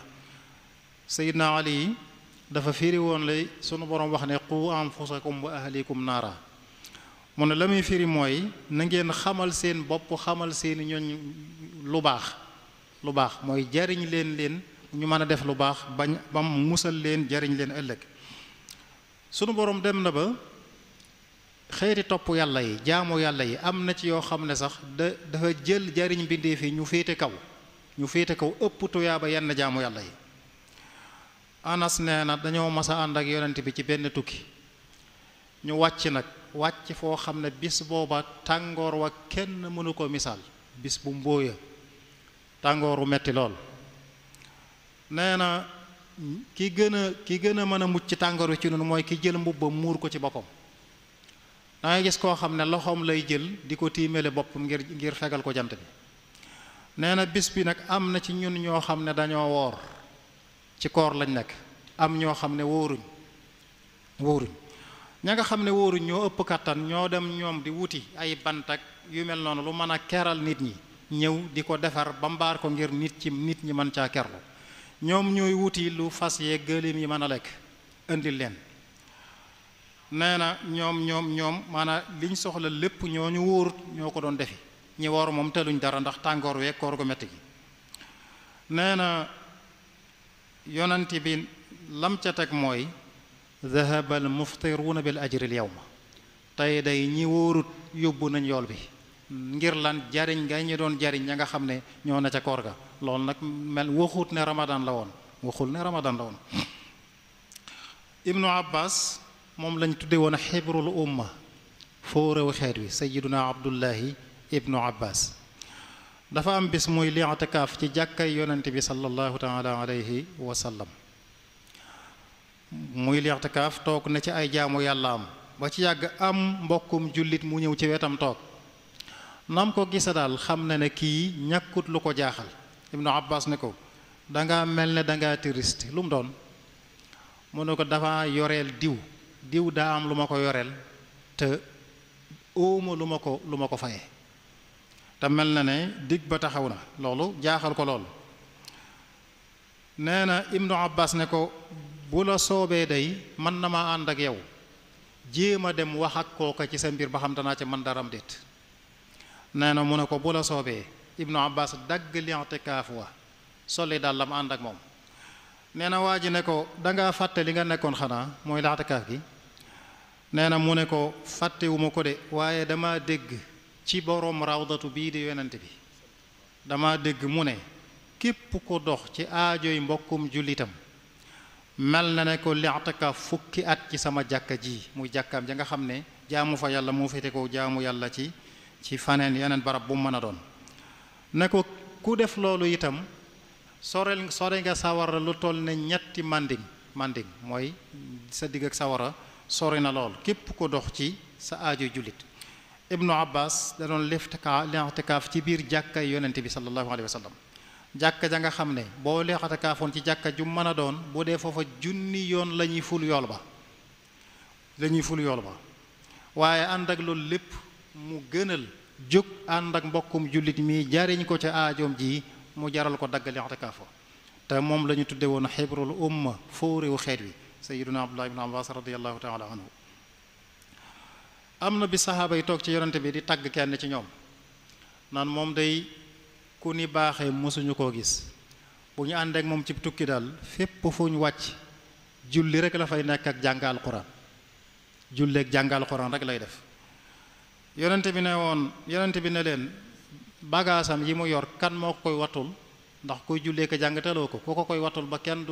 Seydina Ali dafa firi woon lay sunu borom wax ne qu anfusakum wa ahlikum naara mu ne la muy firi mooy na ngeen xamal seen bopp xamal seeni ñoñ lu baax mooy jariñ leen ñu mën a def lu baax bam musal leen jariñ leen ëllëg sunu borom dem na ba xeeti topp yàlla yi jaamu yàlla yi am na ci yoo xam ne sax dafa jël jariñ mbindeef yi ñu féete kaw ëpp tuyaaba yenn jaamu yàlla yi Anas nee na dañoo mas a ànd ak yonent bi ci benn tukki ñu wàcc foo xam ne bis booba tàngoor wa kenn mënu ko misaal bis bu mbóoya tàngooru metti lool nee na ki gën a mën a mucc ci tàngoor wi ci noonu mooy ki jël mbubbam muur ko ci boppam da ngay gis koo xam ne loxoom lay jël di ko tiimale boppam ngir fegal ko jant bi nee na bis bi nag am na ci ñun ñoo xam ne dañoo woor ci koor lañ nekk am ñoo xam ne wóoruñ ña nga xam ne wóoruñ ñoo ëpp kattan ñoo dem ñoom di wuti ay bant ak yu mel noonu lu mën a keral nit ñi ñëw di ko defar ba mbaar ko ngir nit ñi mën caa kerlu ñoom ñooy wuti lu fas yee gëléem yi mën a lekk indil leen. nee na ñoom maanaam liñ soxla lépp ñooñu wóorut ñoo ko doon defi, ñi woor moom teluñ dara ndax tàngoor week koor gu metti gi. nee na yonent bi lam ca teg mooy dhahaba al muftiruuna bil ajri al yawma, tey day ñi wóorut yóbbu nañ yool bi, ngir lan jariñ nga ñi doon jariñ ña nga xam ne ñoo na ca koor ga. loolu nag waxut ne ramadan la woon, waxul ne ramadan la woon. ibnu abbas moom lañ tudde woon xibrul umma, foo réew xeet wi, sayyiduna abdullahi ibnu abbas. dafa am bis muy li'tikaaf ci jàkkay yonent bi sallallahu taala alayhi wa sallam. muy li'tikaaf toog na ci ay jaamu yàlla am ba ci yàgg am mbokkum jullit mu ñëw ci wetam toog. nam ko gisa daal xam na ne kii ñàkkut lu ko jaaxal. ibnu abbas ne ko danga mel ne danga triste, lu mu doon? mu ne ko dafa yoreel diw daa am lu ma ko yoreel te óoma lu ma ko faye, te mel na ne dig ba taxaw na. loolu jaaxal ko lool. nee na ibnu abbas ne ko bu la soobee day mën na ma ànd ak yow jéem a dem wax ak kooka ci sa mbir ba xam danaa ca man daram déet. nee na mu ne ko bu la soobee. ibnu abbas dagg li'tikaaf wa soli daal la ma ànd ak moom. nee na waa ji ne ko dangaa fàtte li nga nekkoon xanaa mooy li'tikaaf gi. nee na mu ne ko fàttewuma ko de, waaye dama dégg ci boroom rawdatu bii di yonent bi, dama dégg mu ne képp ko dox ci aajoy mbokkum jullitam mel na ne ko li'tikaaf fukki at ci sama jàkka ji, muy jàkkaam ja nga xam ne jaamu fa yàlla moo féete ko jaamu yàlla ci faneen yeneen barab bu mu mën a doon. ne ko ku def loolu itam sore nga sawara lu toll ne ñetti manding mooy sa digg ak sawara sori na lool képp ko dox ci sa aajo jullit. ibnu abbas da doon li'tikaaf ci biir jàkka yonent bi sallallahu alayhi wa sallam. jàkka ja nga xam ne boo li'tikaafoon ci jàkka ju mën a doon bu dee foofa junni yoon la ñuy ful yool ba waaye ànd ak loolu lépp mu gënal jóg ànd ak mbokkum jullit mi jariñ ko ca aajoom ji mu jaral ko dagg li'tikaaf te moom la ñu tudde woon xibrul umma, foo réew xeet wi, sayyiduna abdullah ibn abbas radiyallahu taala anhu. am na bi saxaaba yi toog ci yonente bi di tagg kenn ci ñoom naan moom day ku ni baaxee mosuñu koo gis, bu ñu ànd ak moom ci tukki daal fépp fu ñu wàcc julli rek la fay nekk ak jàng alquran, julli ak jàng alquran rek lay def. yonente bi ne leen bagaasam yi mu yor kan moo ko koy wattul, ndax kuy jullee ko jàng teloo ko ku ko koy wattul ba kenn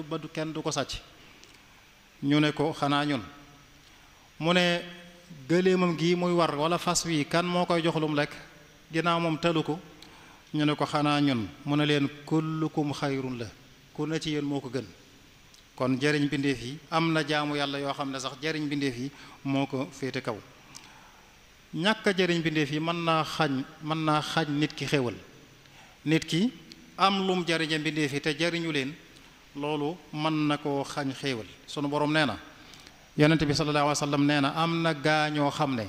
du ko sàcc. ñu ne ko xanaa ñun. mu ne gëléemam gi muy war wala fas wi kan moo koy jox lu mu lekk ginnaaw moom telu ko. ñu ne ko xanaa ñun. mu ne leen kullukum xayrun la, ku ne ci yéen moo ko gën. kon jariñ bindeef yi am na jaamu yàlla yoo xam ne sax jariñ bindeef yi moo ko féete kaw. ñàkk a jariñ bindeef yi mën naa xañ nit ki xéwal. nit ki am lum jariñe bindeef yi te jariñu leen, loolu mën na koo xañ xéewal. sunu borom nee na, yonent bi sallallahu alayhi wa sallam nee na am na gaañoo xam ne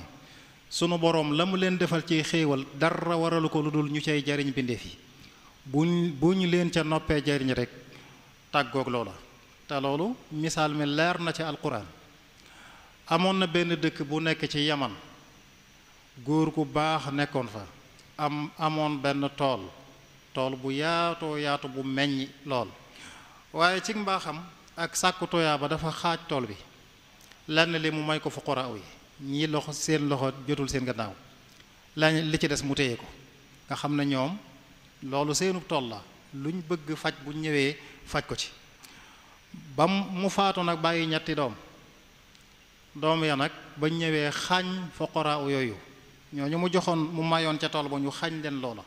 sunu borom la mu leen defal ci xéewal dara waralu ko lu dul ñu cay jariñ bindeef yi. buñ leen ca noppee jariñ rek tàggoog loola. te loolu misaal mi leer na ci alquran. amoon na benn dëkk bu nekk ci yaman, góor gu baax nekkoon fa, amoon benn tool bu yaatu bu meññ lool. waaye ci mbaaxam ak sàkku toyaa ba dafa xaaj tool bi, lenn li mu may ko fuqaraa yi, ñii loxo seen loxo jotul seen gannaaw, li ci des mu téye ko. nga xam ne ñoom loolu seenu tool la, luñ bëgg faj bu ñëwee faj ko ci. ba mu faatu nag bàyyi ñetti doom ya nag bañ ñëwee xañ fuqaraa yooyu, ñooñu mu joxoon mu mayoon ca tool ba ñu xañ leen loola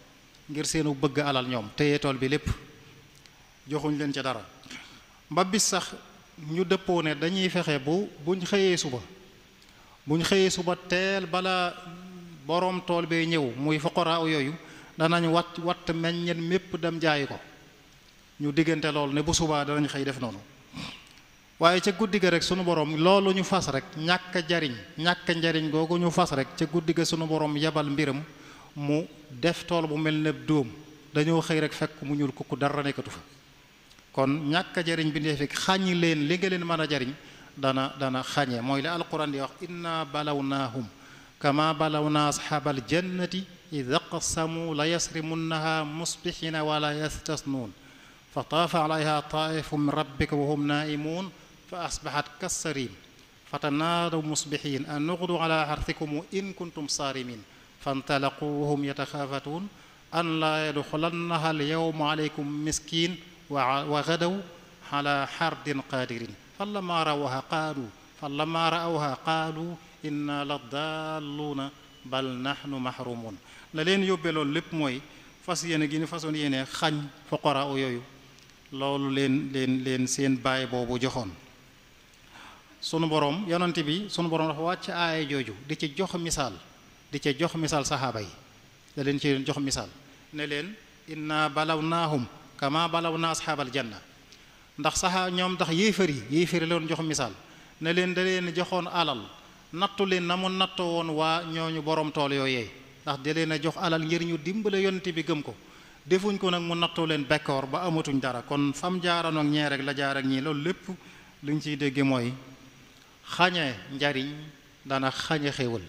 ngir seenu bëgg alal, ñoom téye tool bi lépp joxuñ leen ca dara. ba bis sax ñu dëppoo ne dañuy fexe buñ xëyee suba teel bala boroom tool bee ñëw muy fuqaraa yooyu danañ watt meññeen mépp dem jaayi ko. ñu diggante loolu ne bu subaa danañ xëy def noonu. waaye ca guddi ga rek sunu borom loolu ñu fas rek ñàkk njariñ googu ñu fas rek ca guddi ga sunu borom yebal mbiram mu def tool bu mel ne dóom, dañoo xëy rek fekk mu ñuul kukku dara nekkatu fa. kon ñàkk a jariñ bi ndee fekk xàññi leen li nga leen mën a jariñ dana xañe mooy li alquran di wax inna balawnaahum kama balawna asxaabal jannati id aqsamu la yasrimunnaha musbixina wala yastasnuun fa taafa alayha taifu min rabbika wa hum naimuun fa asbaxat kassarim fatanaadaw musbixiin an nuqdu ala xartikum in kuntum saarimin fantalaqu wa hum yataxaafatuun an laa yadxulannaha alyawma alaykum miskiin wa gadaw ala xardin qaadirin falammaa rawha qaalu inna la daalluuna bal nahnu mahrumun la leen yóbbee loolu lépp mooy fas yéene gi ni façon yéene xañ fuqara yooyu loolu leen seen baay boobu joxoon sunu borom yonent bi sunu borom dafa wàcc aaya jooju di ci jox misaal saxaaba yi da leen ci jox misaal ne leen inna balawnaahum kama balawna asxaabal janna ndax ñoom ndax yéefari la doon jox misaal ne leen da leen joxoon alal nattu leen na mu nattoo woon waa ñooñu borom tool yooyee ndax da leen a jox alal ngir ñu dimbale yonent bi gëm ko defuñ ko nag mu nattoo leen bekkoor ba amatuñ dara kon fam jaaroon ak ñee rek la jaar ak ñii loolu lépp li ñu ciy dégge mooy xañe njariñ dana xañe xéewal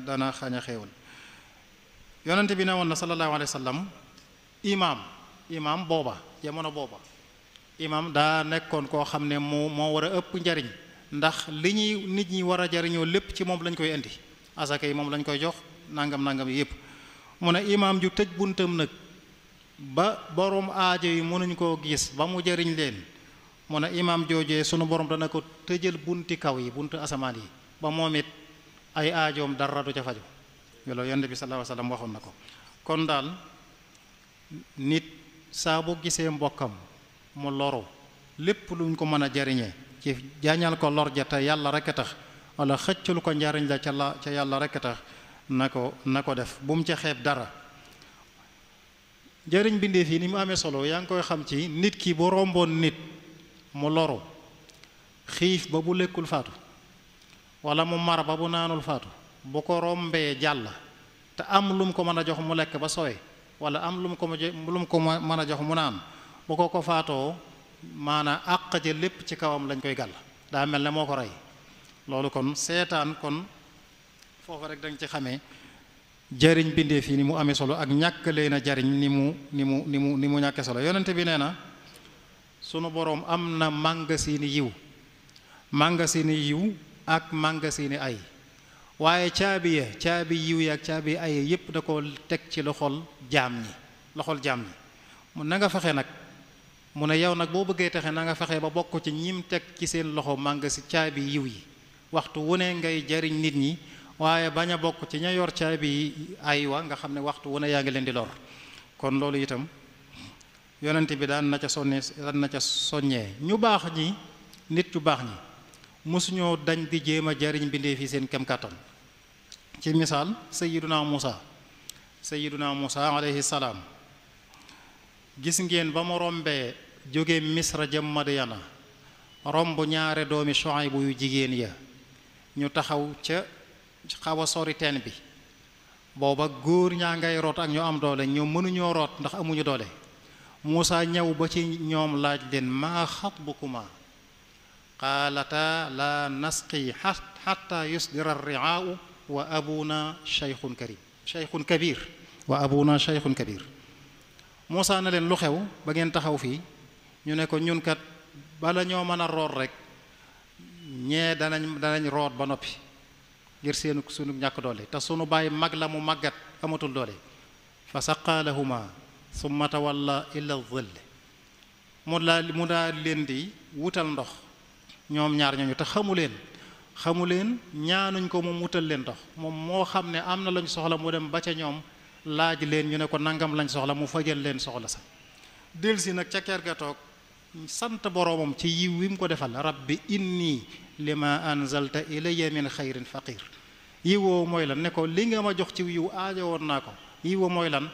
dana xañe xéewal yonent bi ne woon na sallallahu alayhi wa sallam imaam booba jamono booba imaam daa nekkoon koo xam ne moo war a ëpp njariñ ndax li nit ñi war a jariñoo lépp ci moom lañ koy indi asaka yi moom lañ koy jox nangam yépp mu ne imaam ju tëj buntam nag ba borom aajo yi mënuñ koo gis ba mu jariñ leen mu ne imaam joojee sunu borom dana ko tëjal bunti kaw yi buntu asamaan yi ba moom it ay aajoom dara du ca faju loolu yonent bi sallallahu alayhi wasallam waxoon na ko kon daal nit saa bu gisee mbokkam mu loru lépp luñ ko mën a jariñee ci jaañal ko lor ja te yàlla rek a tax wala xëccul ko njariñ la ca yàlla rek a tax na ko def bu mu ca xeeb dara jariñ bindeef yi ni mu amee solo yaa ngi koy xam ci nit ki bu romboon nit mu loru xiif ba bu lekkul faatu wala mu mar ba bu naanul faatu bu ko rombee jàll te am lu mu ko mën a jox mu lekk ba sooy wala am lu mu ko mën a jox mu naan bu ko faatoo maanaam àq ja lépp ci kawam lañ koy gàll daa mel ne moo ko rey loolu kon seetaan kon foofu rek danga ci xamee jariñ bindeef yi ni mu amee solo ak ñàkk leen a jariñ ni mu ñàkke solo yonente bi nee na sunu boroom am na màngasini yiw ak màngasini ay waaye caabi yiw yi ak caabi ay yépp da ko teg ci loxol jaam ñi mu na nga fexe nag mu ne yow nag boo bëggee taxe na nga fexe ba bokk ci ñim teg ci seen loxo màngasi caabi yiw yi waxtu wu ne ngay jariñ nit ñi waaye bañ a bokk ci ña yor caabi ay wa nga xam ne waxtu wu ne yaa ngi leen di lor kon loolu itam yonent bi daan na ca soññee ñu baax ñi nit ñu baax ñi mosuñoo dañ di jéem a jariñ bindee fi seen kem kàttan ci misaal sayiduna Musa alayhi salaam gis ngeen ba mu rombee jóge Misra jëm Madyana romb ñaare doomi Shuayb yu jigéen ya ñu taxaw ca xaw a sori teen bi booba góor ñaa ngay root ak ñu am doole ñoom mënuñoo root ndax amuñu doole Muusa ñëw ba ci ñoom laaj leen maa xatbukuma qaalata la nasqi xatta yusdira ar-ri'aa'u wa abuna shaykhun kabir Muusa na leen lu xew ba ngeen taxaw fii ñu ne ko ñun kat bala ñoo mën a root rek ñee danañ root ba noppi ngir sunu ñàkk doole te sunu bàyyi mag la mu màggat amatul doole fa saqaa lahuma summa tawalla illa dhill mu daal leen di wutal ndox ñoom ñaar ñooñu te xamu leen ñaanuñ ko moom wutal leen ndox moom moo xam ne am na lañ soxla mu dem ba ca ñoom laaj leen ñu ne ko nangam lañ soxla mu fajal leen soxla sa delsi nag ca kër ga toog sant boroomam ci yiw wi mu ko defal rabbi inni lima anzalta ilayya min xayrin faqir yiwoo mooy lan ne ko li nga ma jox ci yiw aajo woon naa ko yiwoo mooy lan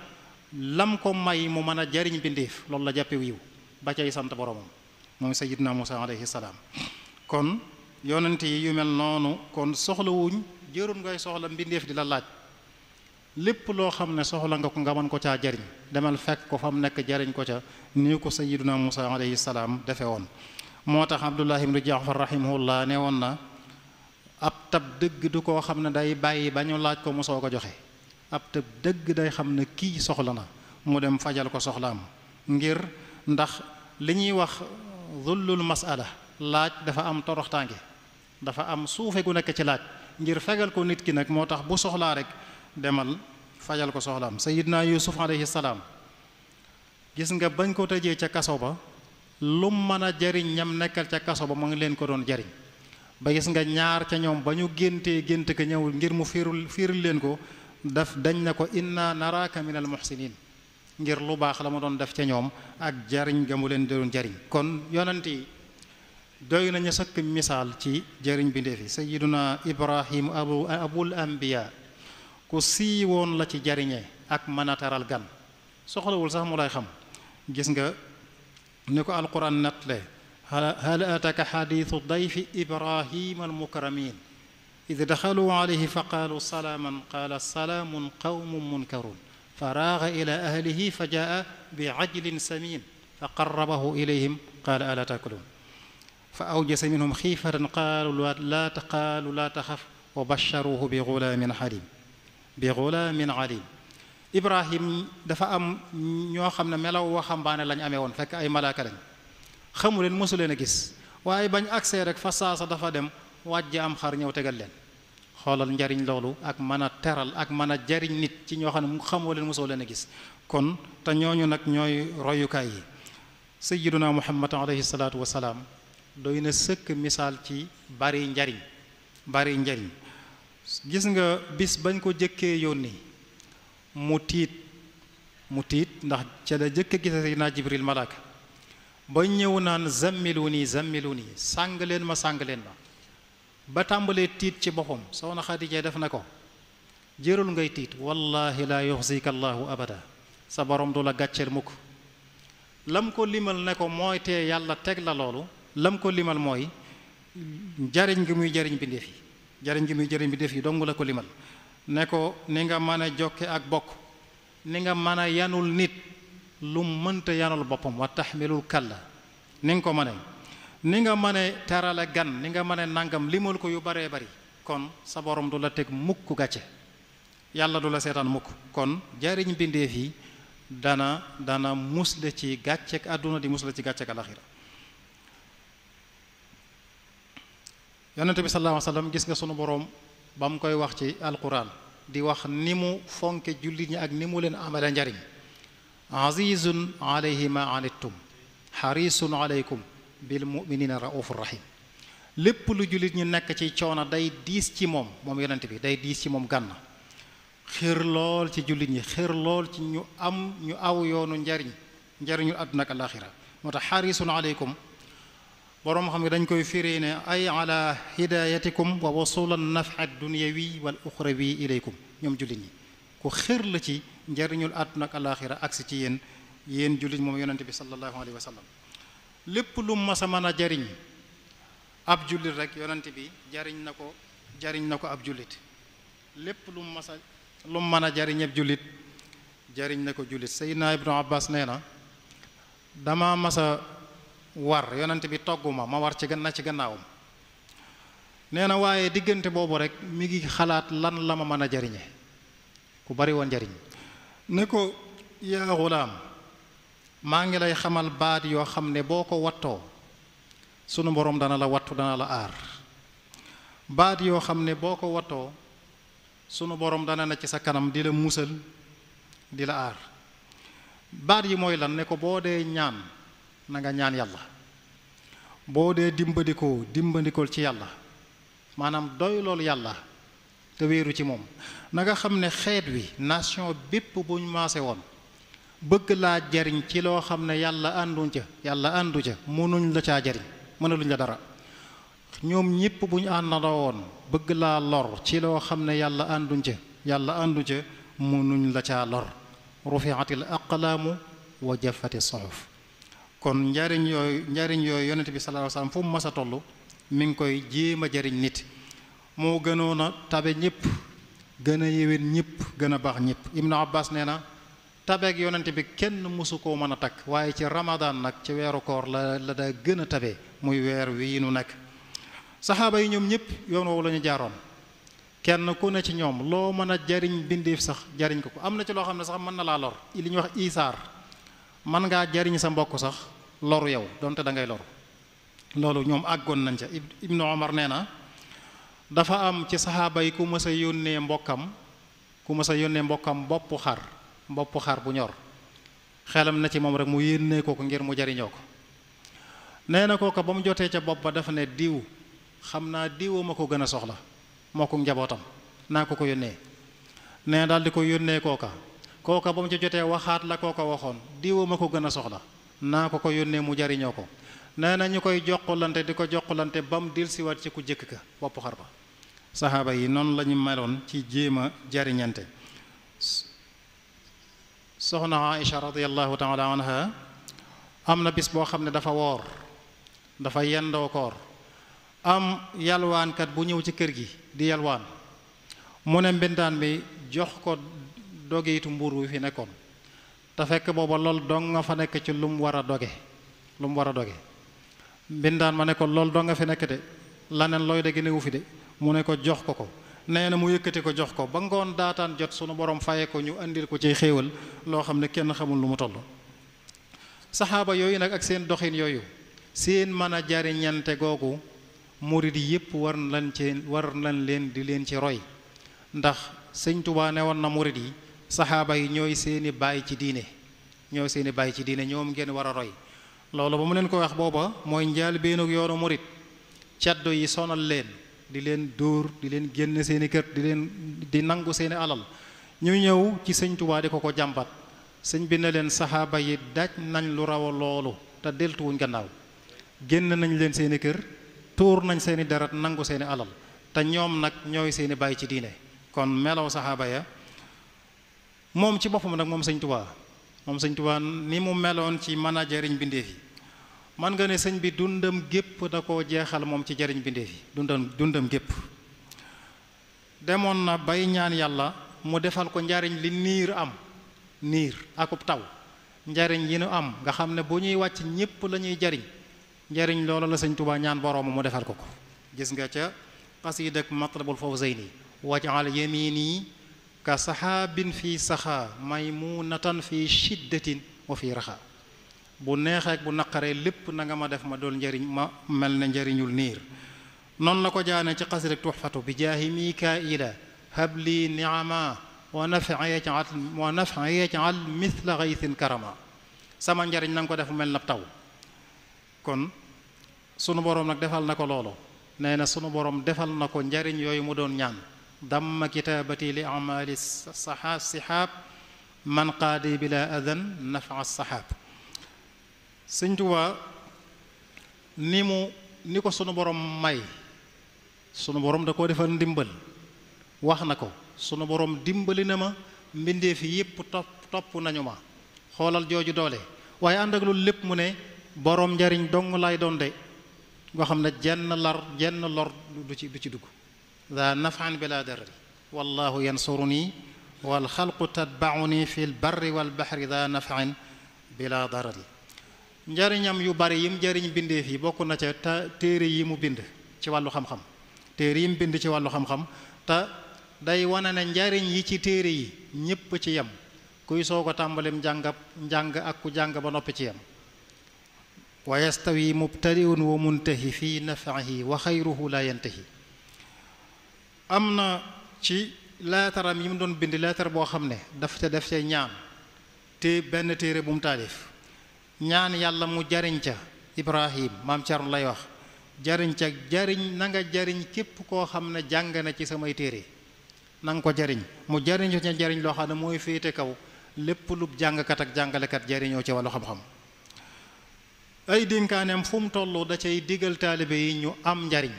lam ko may mu mën a jariñ bindeef loolu la jàppe yiw ba cay sant boroomam moom sayyidina Musa alayhi salaam kon yonent yi yu mel noonu kon soxlawuñ jërul ngay soxla mbindeef di la laaj lépp loo xam ne soxla nga ko nga mën ko caa jariñ demal fekk ko fa mu nekk jariñ ko ca ni ko sayyiduna Musa alayhi salaam defe woon moo tax Abdullah ibnu Jaafar rahimahullah ne woon na ab tab dëgg du koo xam ne day bàyyi ba ñu laaj ko mu soo ko joxe. ab tab dëgg day xam ne kii soxla na mu dem fajal ko soxlaam, ngir ndax li ñuy wax zullul masala, laaj dafa am toroxtaange, dafa am suufe gu nekk ci laaj, ngir fegal ko nit ki nag moo tax bu soxlaa rek demal fajal ko soxlaam. Sayyidna Yusuf alayhi salaam gis nga bañ ko tëjee ca kaso ba, lum mën a jariñ ñam nekkal ca kaso ba mu ngi leen ko doon jariñ, ba gis nga ñaar ca ñoom ba ñu géntee gént ka ñëw ngir mu firul leen ko, dañ na ko inna naraka min al muhsinin, ngir lu baax la ma doon def ca ñoom ak jariñ ga mu leen doon jariñ. kon yonent yi doy nañu sëkk misaal ci jariñ bindeef yi. sayyiduna Ibrahim abul anbiya ku siiwoon la ci jariñee ak mën a teral gan, soxlawul sax mu lay xam. gis nga ni ko alquran natle, hal ataka xadiisu dayfi ibrahima almukramin id daxalu alayhi fa qaalu salaaman qaala salaamun qawmun munkarun faraaga ila ahlihi fa jaa bi ajlin samin fa qarrabahu ilayhim qaala alaa taakuluun fa awjasa minhum xiifatan qaalu laa taxaf wa basharuuhu bi gulaamin alim. Ibrahim dafa am ñoo xam ne melaw waxambaane lañ amee woon, fekk ay malaaka lañ, xamu leen mosu leen a gis, waaye bañ agsee rek fa saasa dafa dem wàjj am xar ñëw tegal leen. xoolal njariñ loolu ak mën a teral ak mën a jariñ nit ci ñoo xam ne xamoo leen mosoo leen a gis. kon te ñooñu nag ñooy royukaay yi. sayyiduna Muhammad alayhi salaatu wasalaam doy na sëkk misaal ci bari njariñ. gis nga bis bañ ko jëkkee yónni mu tiit ndax ca la jëkk gisa Seydina Jibril malaaka ba ñëw naan zammiluni sàng leen ma ba tàmbalee tiit ci boppam. soxna Xadija def na ko jërul ngay tiit, wallahi la yuxzika allahu abada, sa borom du la gàcceel mukk. lam ko limal ne ko mooy tee yàlla teg la loolu, lam ko limal mooy jariñ gi muy jariñ bindeef yi dong la ko limal. ne ko ni nga mën a jokke ak bokk, ni nga mën a yanul nit lu mënta yanul boppam, wa taxmilul kalla, ni nga ko mëne, ni nga mëne terale gan, ni nga mëne nangam, limal ko yu baree bari. kon sa borom du la teg mukk gàcce, yàlla du la seetaan mukk. kon jariñ bindeef yi dana musle ci gàcceek àdduna di musle ci gàcceek alaxira. yonente bi sallallahu alayhi wa sallam gis nga sunu boroom ba mu koy wax ci alquran di wax ni mu fonke jullit ñi ak ni mu leen amale njariñ. azizun alayhi ma anittum xarisun alaykum bil muminina raufur rahim. lépp lu jullit ñi nekk ci coono day diis ci moom yonente bi day diis ci moom gànn. xër lool ci jullit ñi, xër lool ci ñu aw yoonu njariñu àdduna ak alaxira. moo tax xarisun alaykum boroom xam nga dañ koy firee ne ay ala hidayatikum wa wasulan nafi dunyawi wal uxrawi ilaykum. ñoom jullit ñi ku xër la ci njariñul àdduna ak alaxira agsi ci yéen jullit moom yonente bi sallallahu alayhi wa sallam. lépp lu mas a mën a jariñ ab jullit rek yonente bi jariñ na ko ab jullit. lépp lu mën a jariñ ab jullit jariñ na ko jullit. Seydina Ibnu Abbas nee na dama masa war yonent bi togg ma war ci gannaawam. nee na waaye diggante boobu rek mi ngi xalaat lan la ma mën a jariñe, ku bari woon jariñ. ne ko yaa xulaam, maa ngi lay xamal baat yoo xam ne boo ko wattoo sunu boroom dana la wattu, dana la aar. baat yoo xam ne boo ko wattoo sunu boroom dana na ci sa kanam di la musal, di la aar. baat yi mooy lan? ne ko boo dee ñaan na nga ñaan yàlla, boo dee dimbandikool ci yàlla, maanaam doy loolu yàlla te wéeru ci moom. na nga xam ne xeet wi nation bépp bu ñu maase woon bëgg laa jariñ ci loo xam ne yàlla àndu ca mënuñ la caa jariñ, mënaluñ la dara. ñoom ñépp bu ñu àndandoo woon bëgg laa lor ci loo xam ne yàlla àndu ca mënuñ la caa lor. rufiatil aqlaamu wa jaffati suhuf. kon njariñ yooyu yonent bi sallallahu alayhi wasallam fu mu mas a toll mi ngi koy jéem a jariñ nit. moo gënoon a tabe ñëpp, gën a yéwén ñëpp, gën a baax ñëpp. Ibnu Abbas nee na tabeeg yonent bi kenn mësu koo mën a takk, waaye ci Ramadan nag ci weeru koor la daa gën a tabe muy weer wii nu nekk. saxaaba yi ñoom ñëpp yoon woowu la ñu jaaroon, kenn ku ne ci ñoom loo mën a jariñ bindeef sax jariñ ko. am na ci loo xam ne sax mën na laa lor, li ñuy wax isaar, mën ngaa jariñ sa mbokk sax loru yow donte da ngay loru. loolu ñoom àggoon nañ ca. Ibnu Omar nee na dafa am ci saxaaba yi ku mës a yónnee mbokkam boppu xar bu ñor, xelam na ci moom rek mu yónnee ko ngir mu jariñoo ko. nee na kooka ba mu jotee ca bopp ba dafa ne diw, xam naa diwoo ma ko gën a soxla moo ko njabootam, naa ko yónnee. nee daal di ko yónnee kooka ba mu ca jotee waxaat la kooka waxoon, diwoo ma ko gën a soxla naa ko yónnee mu jariñoo ko. nee na ñu koy jokkalante di ko jokkalante ba mu dellusiwaat ci ku jëkk ka bopp xar ba. saxaaba yi noonu la ñu meloon ci jéem a jariñante. soxna Aïcha radiyallahu taala anha am na bis boo xam ne dafa woor, dafa yendoo koor, am yalwaankat bu ñëw ci kër gi di yalwaan. mu ne mbindaan bi jox ko dogeetu mbuur wi fi nekkoon, te fekk booba lool dong nga fa nekk ci lu mu war a doge. mbindaan ma ne ko lool dong nga fi nekk de, laneen looy dégg newu fi de. mu ne ko jox ko. nee na mu yëkkati ko jox ko ba ngoon daataan jot sunu borom faye ko ñu andil ko ci xéewal loo xam ne kenn xamul lu mu toll. saxaaba yooyu nag ak seen doxin yooyu, seen mën a jariñante googu, murid yépp war nañ leen di leen ci roy. ndax sëñ Tuubaa ne woon na murid yi saxaaba yi ñooy seeni baay ci diine, ñoom ngeen war a roy. loolu ba mu leen ko wax booba mooy njaal beenug yoonu murid, caddo yi sonal leen, di leen dóor, di leen génn seeni kër, di nangu seeni alal. ñu ñëw ci sëñ Tuubaa di ko jàmbat. sëñ bi ne leen saxaaba yi daj nañ lu raw loolu te deltuwuñ gannaaw, génn nañ leen seeni kër, tuur nañ seeni deret, nangu seeni alal, te ñoom nag ñooy seeni baay ci diine. kon melaw saxaaba ya moom ci boppam nag moom sëñ Tuubaa ni mu meloon ci mën a jariñ bindeef yi, man nga ne sëñ bi dundam gépp da koo jeexal moom ci jariñ bindeef yi. dundam gépp demoon na bay ñaan yàlla mu defal ko njariñ li niir akub taw, njariñ yi nu am nga xam ne bu ñuy wàcc ñépp la ñuy njariñ loolu la sëñ Tuubaa ñaan boroom mu defal ko. gis nga ca xasiida ak Matlabul Fawzayni, waj'al yamini ka saxaabin fi saxaa maymunatan fi shiddatin wa fi raxa. bu neexeek bu naqaree lépp na nga ma def ma doon njariñ, ma mel ne njariñul niir. noonu la ko jaane ci xasiida Tuhfatu, bi jaahi Mikaila habli ni'ama wa naf'a yaj'al mithla ghaythin karama. sama njariñ na nga ko def mel na taw. kon sunu boroom nag defal na ko loolu. nee na sunu boroom defal na ko njariñ yooyu mu doon ñaan. damma kitaabati li amali sihaab man qaadi bila adan nafa sahaab. sëñ Tuubaa ni ko sunu borom may, sunu borom da koo defal ndimbal. wax na ko, sunu borom dimbali na ma, mbindeef yépp topp nañu ma. xoolal jooju doole. waaye ànd ak loolu lépp mu ne borom njariñ dong lay doon de, nga xam ne jenn lor du ci dugg. daa nafan bila darari wallahu yansuruni wal xalqu tatbauni fi l barri wal baxri daa nafan bila darari. njariñam yu bari yim njariñ bindeef yi bokk na ca téere yi mu bind ci wàllu xam-xam. te day wane ne njariñ yi ci téere yi ñépp ci yem, kuy soog a tàmbalim njàng ak ku jàng ba noppi ci yem. wa yastawi mubtadiun wa muntahi fi nafihi wa xayruhu la yantahi. am na ci leetaram yi mu doon bind leetar boo xam ne daf ca ñaan te benn téere bu mu taalif, ñaan yàlla mu jariñ ca Ibrahim, maam Cerno lay wax, jariñ na nga jariñ képp koo xam ne jàng na ci samay téere, na nga ko jariñ mu jariñu ca jariñ loo xam ne mooy féete kaw lépp lu jàngkat ak jàngalekat jariñoo ci wàllu xam-xam. ay dénkaaneem fu mu toll da cay digal taalibe yi ñu am njariñ.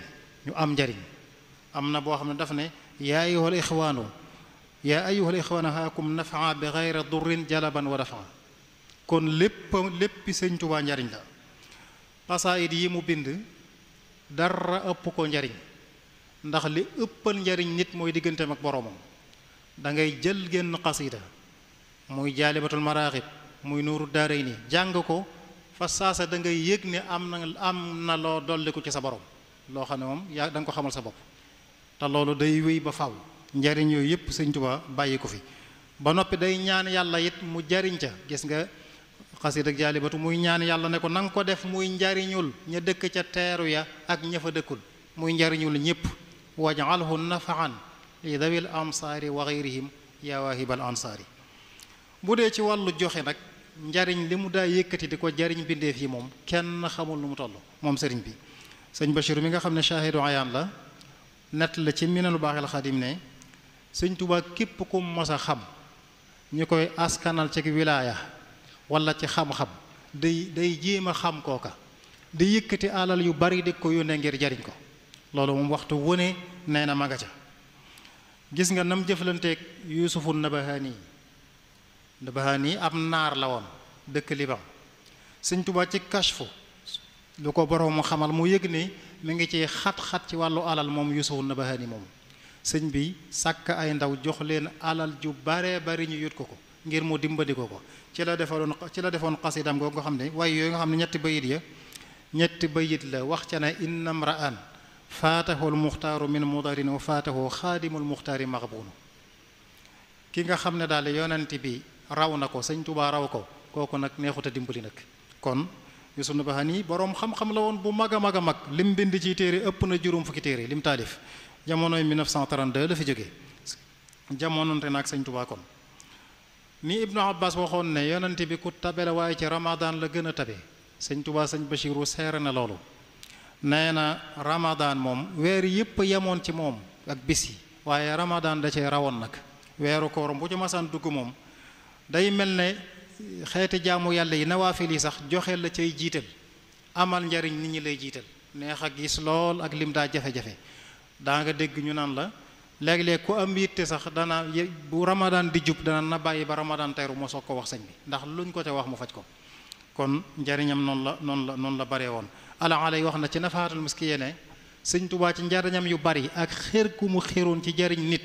am na boo xam ne daf ne yaa ayyuhal ixwaanu haakum nafaa bi gayri durrin jalaban wa dafaa. kon léppi sëñ Tuubaa njariñ la. xasaayid yi mu bind dara ëpp ko njariñ, ndax li ëppal njariñ nit mooy digganteem ak boroomam. da ngay jël génn xasida muy jaalibatul maraaxib muy nuuru daarayni jàng ko fa saasa da ngay yëg ne am na loo dolliku ci sa borom loo xam ne moom yaa da nga ko xamal sa bopp te loolu day wéy ba faw njariñ yooyu yëpp Sëñ Tuubaa bàyyi ko fi ba noppi day ñaan yàlla it mu jariñ ca gis nga xasida ak jaalibatu muy ñaan yàlla ne ko na nga ko def muy njariñul ña dëkk ca teeru ya ak ña fa dëkkul muy njariñul ñëpp wajalhu nafaan li dawil ansaari wa gayrihim yaa waahibal ansaari bu dee ci wàllu joxe nag njariñ li mu daa yëkkati di ko jariñ bindeef yi moom kenn xamul nu mu toll moom sëriñ bi sëñ Bachir mi nga xam ne shaahidu ayaan la nett la ci Minanul Baaxil Xadim ne Sëñ Tuubaa képp ku mos a xam ñu koy askanal ci wilaaya wala ci xam-xam day jéem a xam kooka di yëkkati alal yu bari di ko yónnee ngir jariñ ko loolu moom waxtu wone nee na ma nga ca gis nga nam jëflanteeg Yuusufu Nabahaani ab naar la woon dëkk Liban Sëñ Tuubaa ci kashfu lu ko borom mu xamal mu yëg ni mi ngi ci xat-xat ci wàllu alal moom Yuusufu Nabahaani moom sëñ bi sàkk ay ndaw jox leen alal ju bare bari ñu yut ko ngir mu dimbali ko ci la defoon xasidam googu nga xam ne waaye yooyu nga xam ne ñetti bayit la wax ca ne inna mra'an faatahu almuxtaaru min mudarin wa faatahu xaadimul muxtaari maxbuunu ki nga xam ne daal yonent bi raw na ko Sëñ Tuubaa raw ko kooku nag neexut a dimbali nag kon Yuusuf Nabahaani boroom xam-xam la woon bu mag a mag a mag lim bind ci téere ëpp na juróom fukki téere lim taalif jamonoy 1932 la fi jógee jamononte naag Sëñ Tuubaa kon ni Ibnu Abbas waxoon ne yonent bi ku tabe la waaye ci Ramadan la gën a tabe Sëñ Tuubaa Sëñ Bachiru seere na loolu nee na Ramadan moom weer yëpp yemoon ci moom ak bis yi waaye Ramadan da cee rawoon nag weeru koor bu ci masaan dugg moom day mel ne xeeti jaamu yàlla yi nawaafil yi sax joxe la cay jiital amal njariñ nit ñi lay jiital neex a gis lool ak lim daa jafe-jafe daa nga dégg ñu naan la léeg-léeg ku am yitte sax dana bu Ramadan di jub dana na bàyyi ba Ramadan teru moo soog ko wax sëñ bi ndax luñ ko ca wax mu faj ko kon njariñam noonu la baree woon ala yi wax na ci nafaatul miskiya ne Sëñ Tuubaa ci njariñam yu bari ak xër ku mu xéroon ci jariñ nit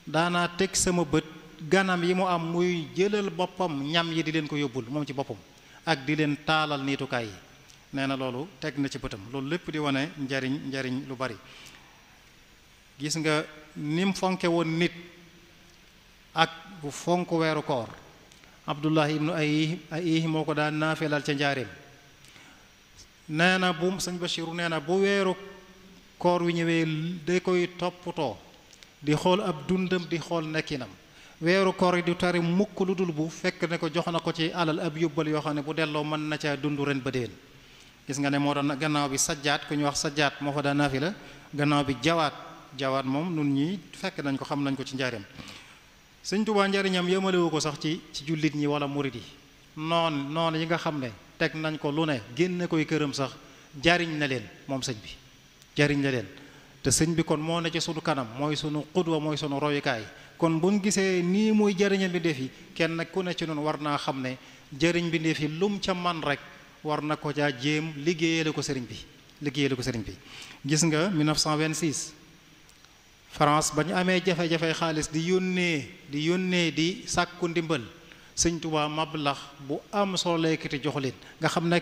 daanaa teg sama bët ganam yi mu am muy jëlal boppam ñam yi di leen ko yóbbul moom ci boppam ak di leen taalal niitukaay yi nee na loolu teg na ci bëtam loolu lépp di wane njariñ lu bari gis nga ni mu fonke woon nit ak bu fonk weeru koor Abdullah ibnu ay moo ko daan naafilal ca njaareem nee na bu Sëñ Bachiru nee na bu weeru koor wi ñëwee da koy toppatoo di xool ab dundam di xool nekkinam weeru koor yi du tari mukk lu dul bu fekk ne ko jox na ko ci alal ab yóbbal yoo xam ne bu delloo mën na caa dund ren ba déwén gis nga ne moo doon gannaaw bi sajjaat ku ñu wax sajjaat moo fa daan naafila gannaaw bi jawaat moom nun ñi fekk nañ ko xam nañ ko ci njaareem Sëñ Tuubaa njariñam yëmalewu ko sax ci jullit ñi wala murit yi noon yi nga xam ne teg nañ ko lu ne génne koy këram sax jariñ na leen moom sëñ bi jariñ na leen te sëñ bi kon moo ne ci sunu kanam mooy sunu xudwa mooy sunu royukaay kon buñ gisee nii muy jariñal bindeef yi kenn ku ne ci noonu war naa xam ne jariñ bindeef yi lum ca man rek war na ko caa jéem liggéeyale ko sëriñ bi gis nga 1926 France ba ñu amee jafe-jafe xaalis di yónnee di sàkku ndimbal Sëñ Tuubaa mablax bu am solo la yëkkati jox leen nga xam ne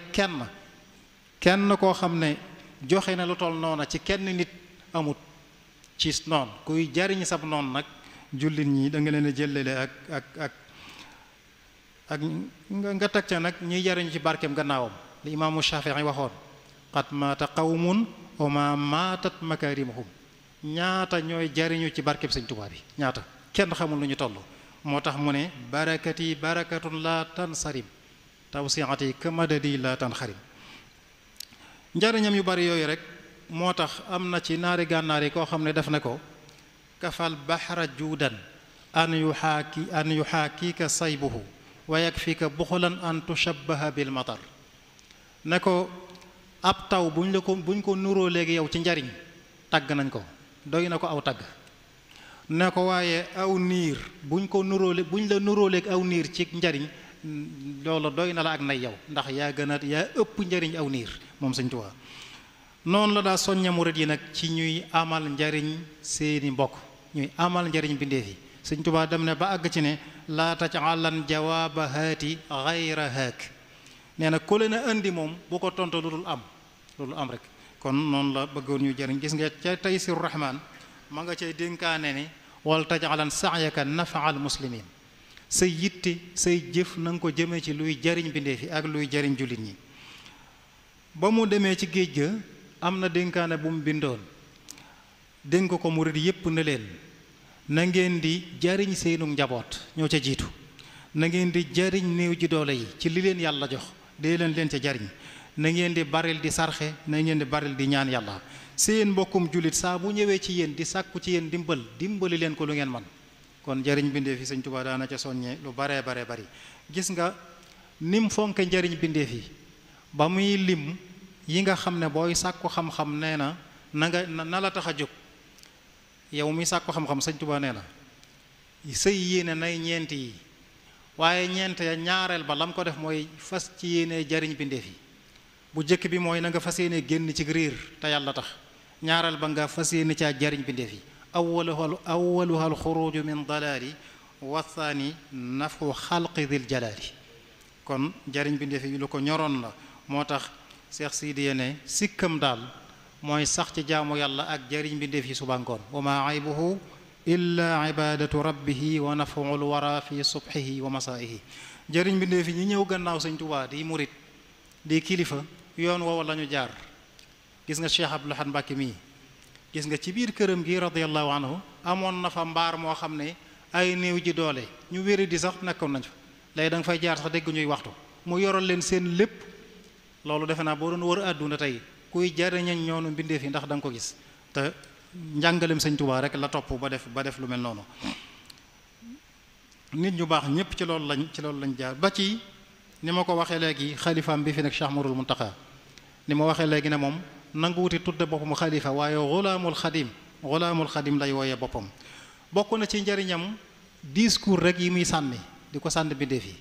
kenn koo xam ne joxe na lu toll noona ci kenn nit amut ci noon kuy jariñ sab noon nag jullit ñi da nga leen a jëlale ak nga teg ca nag ñuy jariñu ci barkeem gannaawam li imaamu Shaafi'i waxoon qad maata qawmun wa ma maatat makaarimuhum ñaata ñooy jariñu ci barkeb Sëñ Tuubaa bi ñaata kenn xamul lu ñu toll moo tax mu ne barakati barakatun la tansarim tawsiati ka madadi la tanxarim njariñam yu bari yooyu rek moo tax am na ci naari gànnaar yi koo xam ne def na ko kafal bahra juudan an yuxaakika saybuhu wa yakfika buxulan an tushabbaha bil matar ne ko ab taw buñ ko nuroo léegi yow ci njariñ tagg nañ ko doy na ko aw tagg ne ko waaye aw niir buñ la nuroo léegi aw niir ci njariñ loolu doy na la ak nay yow ndax yaa ëpp njariñ aw niir moom Sëñ Tuubaa noonu la daa soñña murit yi nag ci ñuy amal njariñ seeni mbokk ñuy amal njariñ bindeef yi Sëñ Tuubaa dem ne ba àgg ci ne laa taj'alan jawaaba haati gayra haak nee na ku leen a indi moom bu ko tontu lu dul am rek. kon noonu la bëggoon ñu jëriñ gis nga ca Taysiru Rahmaan ma nga cay dénkaane ne wal taj'alan sa'yaka naf'al muslimin say yitte say jëf na nga ko jëmee ci luy jariñ bindeef yi ak luy jariñ jullit ñi. ba mu demee ci géej ga am na dénkaane bu mu bindoon dénk ko murid yépp ne leen na ngeen di jariñ seenu njaboot ñoo ca jiitu, na ngeen di jariñ néew ji doole yi ci li leen yàlla jox dee leen ca jariñ, na ngeen di baril di sarxe, na ngeen di baril di ñaan yàlla. seen mbokkum jullit saa bu ñëwee ci yéen di sàkku ci yéen dimbali leen ko lu ngeen man. kon jariñ bindeef yi Sëñ Tuubaa daana ca soññee lu baree bari gis nga nim fonke njariñ bindeef yi ba muy lim yi nga xam ne booy sàkku xam-xam nee na na la tax a jóg yow mi sàkku xam-xam. Sëñ Tuubaa nee na sëy yéene nay ñeent yi, waaye ñeent ya ñaareel ba lam ko def mooy fas ci yéene jariñ bindeef yi. bu jëkk bi mooy na nga fas yéene génn ci riir te yàlla tax, ñaareel ba nga fas yéene caa jariñ bindeef yi. awwaluha alxuruju min dalaali wa thani nafu xalqi dil jalaali. kon jariñ bindeef yi lu ko ñoroon la. moo tax Seex Sidiya ne sikkam daal mooy sax ci jaamu yàlla ak jariñ bindeef yi suba ngoon. wa maa aybuhu illa ibadatu rabbihi wa naful wara fi subhihi wa masaihi. jariñ bindeef yi ñi ñëw gannaaw Sëñ Tuubaa di murit di kilifa yoon woowu lañu jaar. gis nga Cheikh Abdul Ahad Mbàkke mii, gis nga ci biir këram gi radiyallahu anhu amoon na fa mbaar moo xam ne ay néew ji doole ñu wéri di sax nekkoon nañ fa. léegi da nga fay jaar sax dégg ñuy waxtu mu yoral leen seen lépp. loolu defe naa boo doon wër àdduna tey kuy jariñañ ñoonu mbindeef yi ndax da nga ko gis. te njàngalem Sëñ Tuubaa rek la topp ba def lu mel noonu. nit ñu baax ñépp ci loolu lañ jaar ba ci ni ma ko waxee léegi xalifaam bi fi nekk Cheikh Ahmadul Muntaqa ni ma waxee léegi ne moom nangu wuti tudde boppam xalifa waaye xulaamul xadim lay wooyee boppam. bokk na ci njariñam discours rek yi muy sànni di ko sànni bindeef yi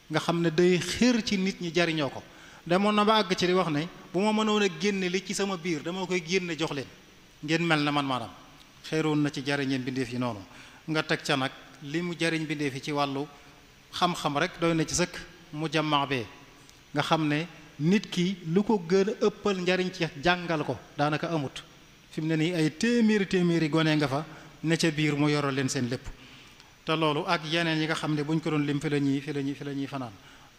nga xam ne day xër ci nit ñi jariñoo ko. demoon na ba àgg ci di wax ne bu ma mënoon a génne li ci sama biir dama koy génne jox leen ngeen mel na man maanaam. xëroon na ci jariñeen bindeef yi noonu. nga teg ca nag li mu jariñ bindeef yi ci wàllu xam-xam rek doy na ci sëkk mu jammaa bee nga xam ne nit ki lu ko gën a ëppal njariñ ci jàngal ko daanaka amut. fi mu ne nii ay téeméeri gone nga fa ne ca biir mu yoro leen seen lépp. te loolu ak yeneen yi nga xam ne buñ ko doon lim fi la ñuy fanaan.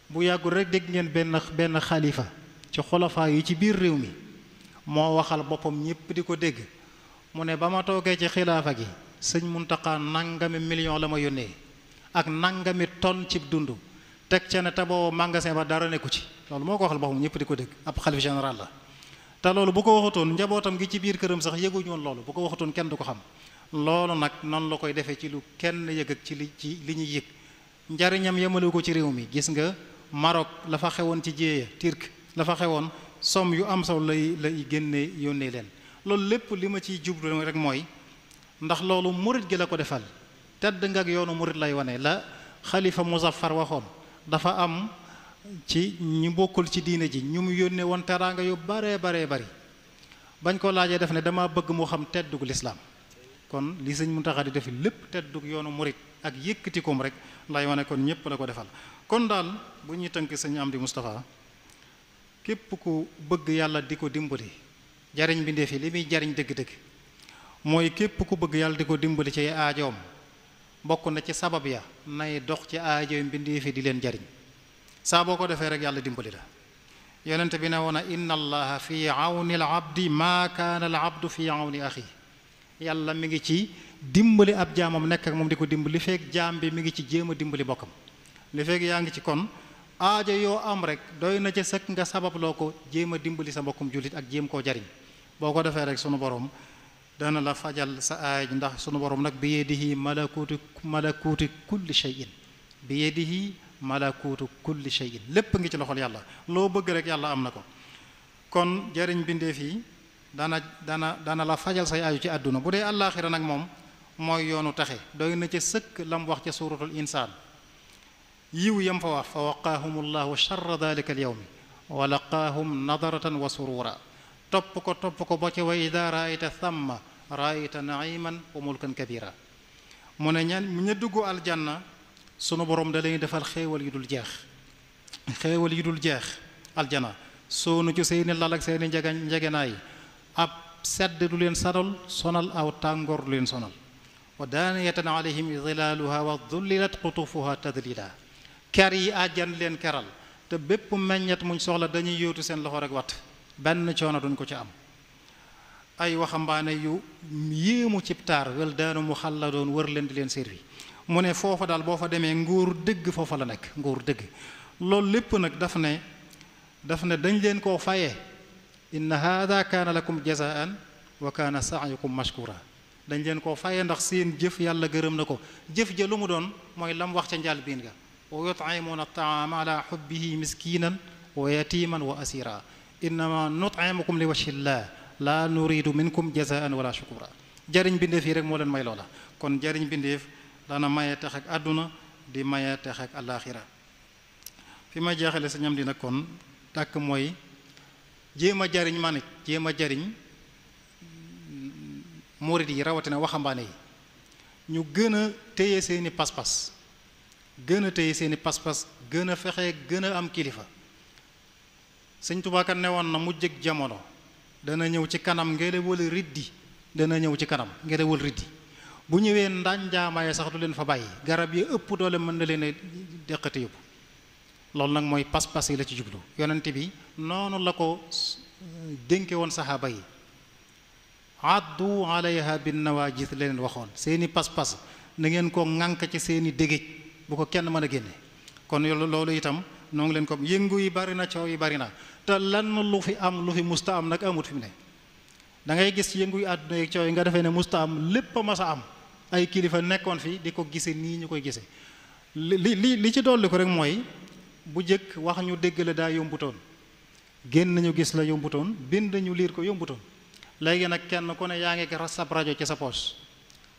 bu yàggul rek dégg ngeen benn xalifa ci xolofaa yi ci biir réew mi moo waxal boppam ñépp di ko dégg mu ne ba ma toogee ci xilaafa gi Sëñ Muntaxa nangami million la ma yónnee ak nangami tonne ci dund teg ca ne te boobu magasin ba dara nekku ci. loolu moo ko waxal boppam ñépp di ko dégg ab xalif général la. te loolu bu ko waxutoon njabootam gi ci biir këram sax yëguñu woon loolu bu ko waxutoon kenn du ko xam. loolu nag noonu la koy defee ci lu kenn yëg ak ci li ñuy yëg. njariñam yemale ko ci réew mi gis nga Maroc la fa xewoon ci jéeya Turc la fa xewoon somme yu am solo lay génne yónnee leen. loolu lépp li ma ciy jublu rek mooy ndax loolu murit gi la ko defal tedd nga ak yoonu murit lay wane. la xalifa Muzaffar waxoon dafa am ci ñu bokkul ci diine ji ñu mu yónnee woon teraanga yu baree bari bañ ko laajee def ne dama bëgg moo xam teddug lislaam. kon li Sëñ Muntaxa di def lépp teddug yoonu murit ak yëkkatikum rek lay wane kon ñépp la ko defal. kon daal bu ñuy tënk Sëñ Amdi Moustapha képp ku bëgg yàlla di ko dimbali jariñ bindeef yi li muy jariñ dëgg-dëgg mooy képp ku bëgg yàlla di ko dimbali ci aajoom bokk na ci sabab ya nay dox ci aajoom bindeef yi di leen jariñ. saa boo ko defee rek yàlla dimbali la. yonent bi ne woon inna allaha fi awni al abdi maa kaana al abdu fi awni axi. yàlla mi ngi ci dimbali ab jaamam nekk ak moom di ko dimbali li fekk jaam bi mi ngi ci jéem a dimbali bokkam. li fekk yaa ngi ci kon aajo yoo am rek doy na ca sëkk nga sababloo ko jéem a dimbali sa mbokkum jullit ak jéem koo jariñ. boo ko defee rek sunu borom dana la fajal sa aaj ndax sunu borom nag bi yadihi malakuuti kulli shay'in bi yadihi malakuutu kulli shay'in lépp ngi ci loxol yàlla loo bëgg rek yàlla am na ko. kon jariñ bindeef yi dana la fajal say aaju ci àdduna. bu dee àllaaxira nag moom mooy yoonu taxe doy na ca sëkk lam wax ca suuratul insaan yiw yam fa wax fa waqaahum llahu charra dalika al yawmi wa laqaahum nadaratan wa surura. topp ko ba ca wa ida raayta thamma raayta naiman wa mulkan kabira. mu ne ña dugg aljanna sunu borom da lay defal xéewal yu dul jeex xéewal yi dul jeex aljana soonu ci seeni lal ak seeni njegenaay ab sedd du leen sonal aw tàngoor du leen sonal wa daaniyatan alayhim zilaaluha wa dhullilat qutufuha tadlila ker yi àjjan leen keral te bépp meññet muñ soxla dañuy yóotu seen loxo rek wat benn coono duñ ko ci am ay waxambaane yu yéemu cib taar wildaanu muxalladoon wër leen di leen servi mu ne foofa daal boo fa demee nguur dëgg foofa la nekk nguur dëgg loolu lépp nag daf ne dañ leen koo fayee inna haada kaana lakum jazaan wa kaana sa'yukum mashkura dañ leen koo fayee ndax seen jëf yàlla gërëm na ko jëf ja lu mu doon mooy lam wax ca njaal biin ga wa yut'imuuna at-ta'aama ala hubbihi miskinan wa yatiman wa asira innama nut'imukum li wajhillah la nuridu minkum jazaan wala shukura jariñ bindeef yi rek moo leen may loola kon jariñ bindeef dana maye tex ak àdduna di maye tex ak alaaxira fi ma jeexale sa ñam di nag kon tàkk mooy jéem a jariñ man it jéem a jariñ murid yi rawatina waxambaane yi ñu gën a téye seeni pas-pas gën a téye seeni pas-pas gën a fexe gën a am kilifa Sëñ Tuubaa kat ne woon na mu jëg jamono dana ñëw ci kanam ngelawal riddi dana ñëw ci kanam ngelawal riddi bu ñëwee ndànjaamaye sax du leen fa bàyyi garab yi ëpp doole mën na leen a deqati yóbbu loolu nag mooy pas-pas yi la ci jublu yonent bi noonu la ko dénke woon saxaaba yi addu alayha bin nawaajis la leen waxoon seeni pas-pas na ngeen ko ŋànk ci seeni dégéej bu ko kenn mën a génne kon loolu itam noo ngi leen ko yëngu yi bari na coow yi bari na te lan lu fi am lu fi musta am nag amut fi mu ne da ngay gis yëngu yi àdduna yi coow yi nga defee ne musta am lépp a mas a am ay kilifa nekkoon fi di ko gise nii ñu koy gise li ci dolli ko rek mooy bu jëkk wax ñu dégg la daa yombutoon génn nañu gis la yombutoon bind ñu liir ko yombutoon léegi nag kenn ku ne yaa ngi sab rajo ci sa poos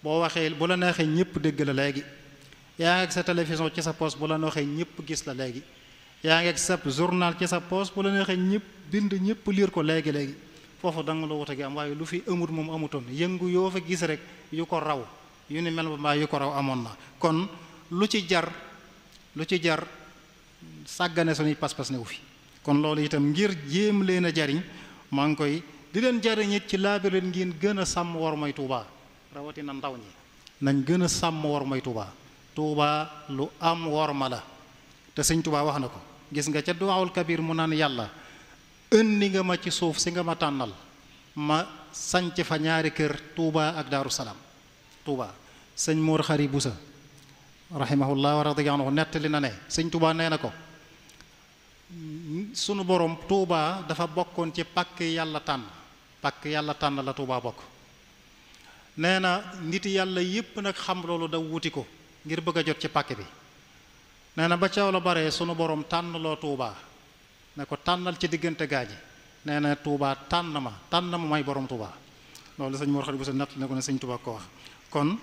boo waxee bu la neexee ñëpp dégg la léegi yaa ngi sa télévision ci sa poos bu la neexee ñëpp gis la léegi yaa ngi sa journal ci sa poos bu la neexee ñëpp bind ñëpp liir ko léegi foofu danga la wute gi am waaye lu fi amut moom amutoon yëngu yoo fa gis rek yu ko raw yu ni mel ba mbaa yu ko raw amoon na kon lu ci jar sàggane suñuy pas-pas newu fi kon loolu itam ngir jéem leen a jariñ maa ngi koy di leen jariñ it ci laabir leen ngeen gën a sàmm war may Tuubaa rawatina ndaw ñi nañ gën a sàmm war may Tuubaa lu am worma la te sëñ Tuubaa wax na ko gis nga ca duwaawul kabir mu naan yàlla indi nga ma ci suuf si nga ma tànnal ma sanc fa ñaari kër Tuubaa ak Daaru Salaam Tuubaa sëñ Mor Xari Busa rahimahullah wa radiya anhu nettali na ne sëñ Tuubaa nee na ko sunu borom Tuubaa dafa bokkoon ci pàkk yàlla tànn la Tuubaa bokk nee na nit yàlla yépp nag xam loolu da wuti ko ngir bëgg a jot ci pàkk bi nee na ba caaw la bare sunu borom tànn loo Tuubaa ne ko tànnal ci diggante gaaji nee na Tuubaa tànn ma may borom Tuubaa loolu sëñ Mor Xadi bu sa nett ne ko ne sëñ Tuubaa ko wax kon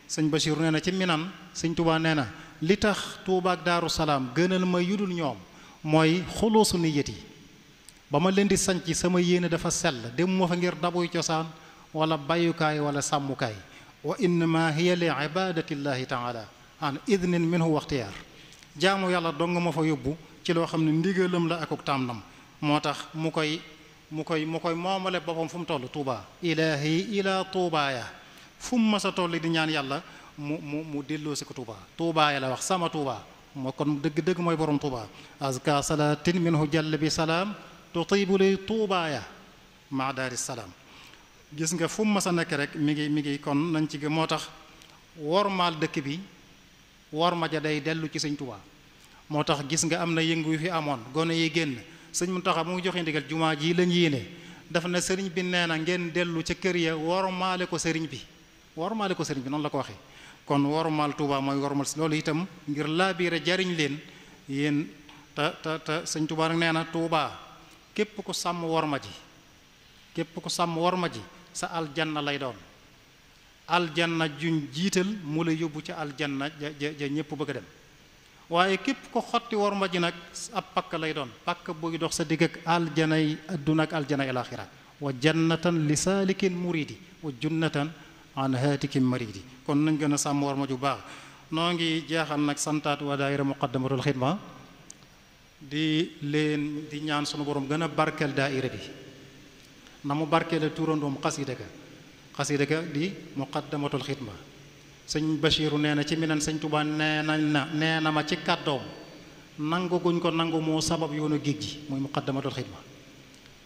sëñ Bachir nee na ci Minan sëñ Tuubaa nee na li tax Tuubaa ak Daaru Salaam gënal ma yudul ñoom mooy xuluusu niyati ba ma leen di sanc sama yéene dafa sell dem ma fa ngir dabuy cosaan wala bayukaay wala sàmmukaay wa innama hiya li ibadatillahi taala an idnin minhu waxtiyaar jaamu yàlla dong ma fa yóbbu ci loo xam ne ndigalam la akuk tànnam moo tax mu koy moomale boppam fu mu toll Tuubaa ilaahi ila tuubaaya fu mu mas a toll di ñaan yàlla mu delloo si ko Tuubaa la wax sama Tuubaa moo kon dëgg-dëgg mooy borom Tuubaa azka salaatin minhu jall bi salaam tutibu li Tuubaaya ma daari salaam gis nga fu mu mas a nekk rek mi ngi kon nañ ci moo tax wormaal dëkk bi worma ja day dellu ci sëñ Tuubaa moo tax gis nga am na yëngu yu fi amoon gone yi génn sëñ Muntaxa mu ngi joxe ndigal jumaa ji lañ yéene dafa ne sëriñ bi nee na ngeen dellu ca kër ya wormaale ko sëriñ bi noonu la ko waxee kon wormaal Tuubaa mooy wormaal loolu itam ngir laabiire jariñ leen yéen te sëñ Tuubaa nag nee na Tuubaa képp ku sàmm worma ji sa aljanna lay doon aljanna juñ jiital mu la yóbbu ca aljanna ja ñépp bëgg a dem waaye képp ko xotti worma ji nag ab pakk lay doon pakk buy dox sa digg ak aljanay adduna ak aljanay alaxira wa jannatan li saalikin muridi wa junnatan an haatikin maridi kon nañ gën a sàmm worma ju baax noo ngi jeexal nag santaat waa daayira muqaddamatul xidma di leen di ñaan sunu borom gën a barkeel daayira bi na mu barkeele turandoom xasida ga di muqaddamatul xidma sëñ Bachiru nee na ci minan sëñ Tuubaa nee na ma ci kàddoom nangu guñ ko nangu moo sabab yoonu géej gi muy muqaddamatul xidma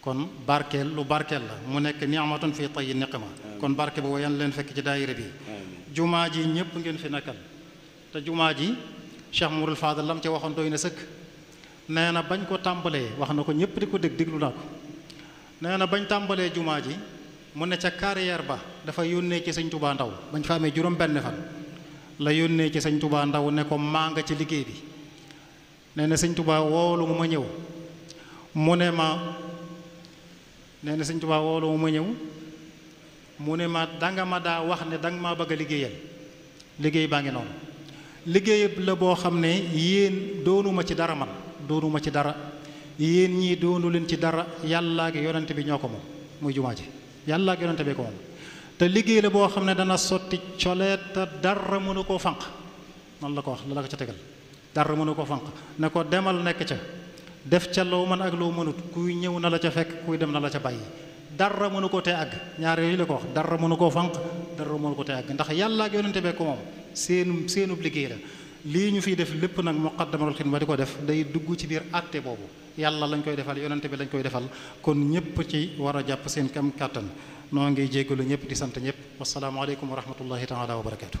kon barkeel lu barkeel la mu nekk ni'matun fi tayyi niqma kon barke boobu yan leen fekk ci daayira bi jumaa ji ñëpp ngeen fi nekkal te jumaa ji Cheikh Mourul Fadal lam ci waxoon doy na sëkk nee na bañ ko tàmbalee wax na ko ñëpp di ko déglu naa ko nee na bañ tàmbalee jumaa ji mu ne ca carrière ba dafa yónnee ci sëñ Touba Ndaw bañ fa amee juróom benn fan la yónnee ci sëñ Touba Ndaw ne ko maa nga ci liggéey bi nee na sëñ Touba woolu mu ma ñëw mu ne ma nee na sëñ Touba woolu mu ma ñëw mu ne ma danga ma daa wax ne danga maa bëgg a liggéeyal liggéey baa ngi noonu liggéey la boo xam ne yéen doonuma ci dara man doonuma ci dara yéen ñii doonu leen ci dara yàlla ak yonent bi ñoo ko moom muy jumaa ji yàlla ak yonent bi ko moom te liggéey la boo xam ne dana sotti coleet te dara mënu koo fanq noonu la ko wax la ko ca tegal dara mënu koo fanq ne ko demal nekk ca def ca loo mën ak loo mënut kuy ñëw na la ca fekk kuy dem na la ca bàyyi dara mënu ko tee àgg ñaar yooyu la ko wax dara mënu koo fanq dara mënu ko tee àgg ndax yàlla ak yonent bi ko moom seenub liggéey la lii ñu fiy def lépp nag muqaddamatul xidma di ko def day dugg ci biir àtte boobu yàlla lañ koy defal yonente bi lañ koy defal kon ñëpp ci war a jàpp seen kam kàttan noo ngi jéggalu ñëpp di sant ñëpp wasalaamualeykum wa rahmatullahi taala wa barakaatu.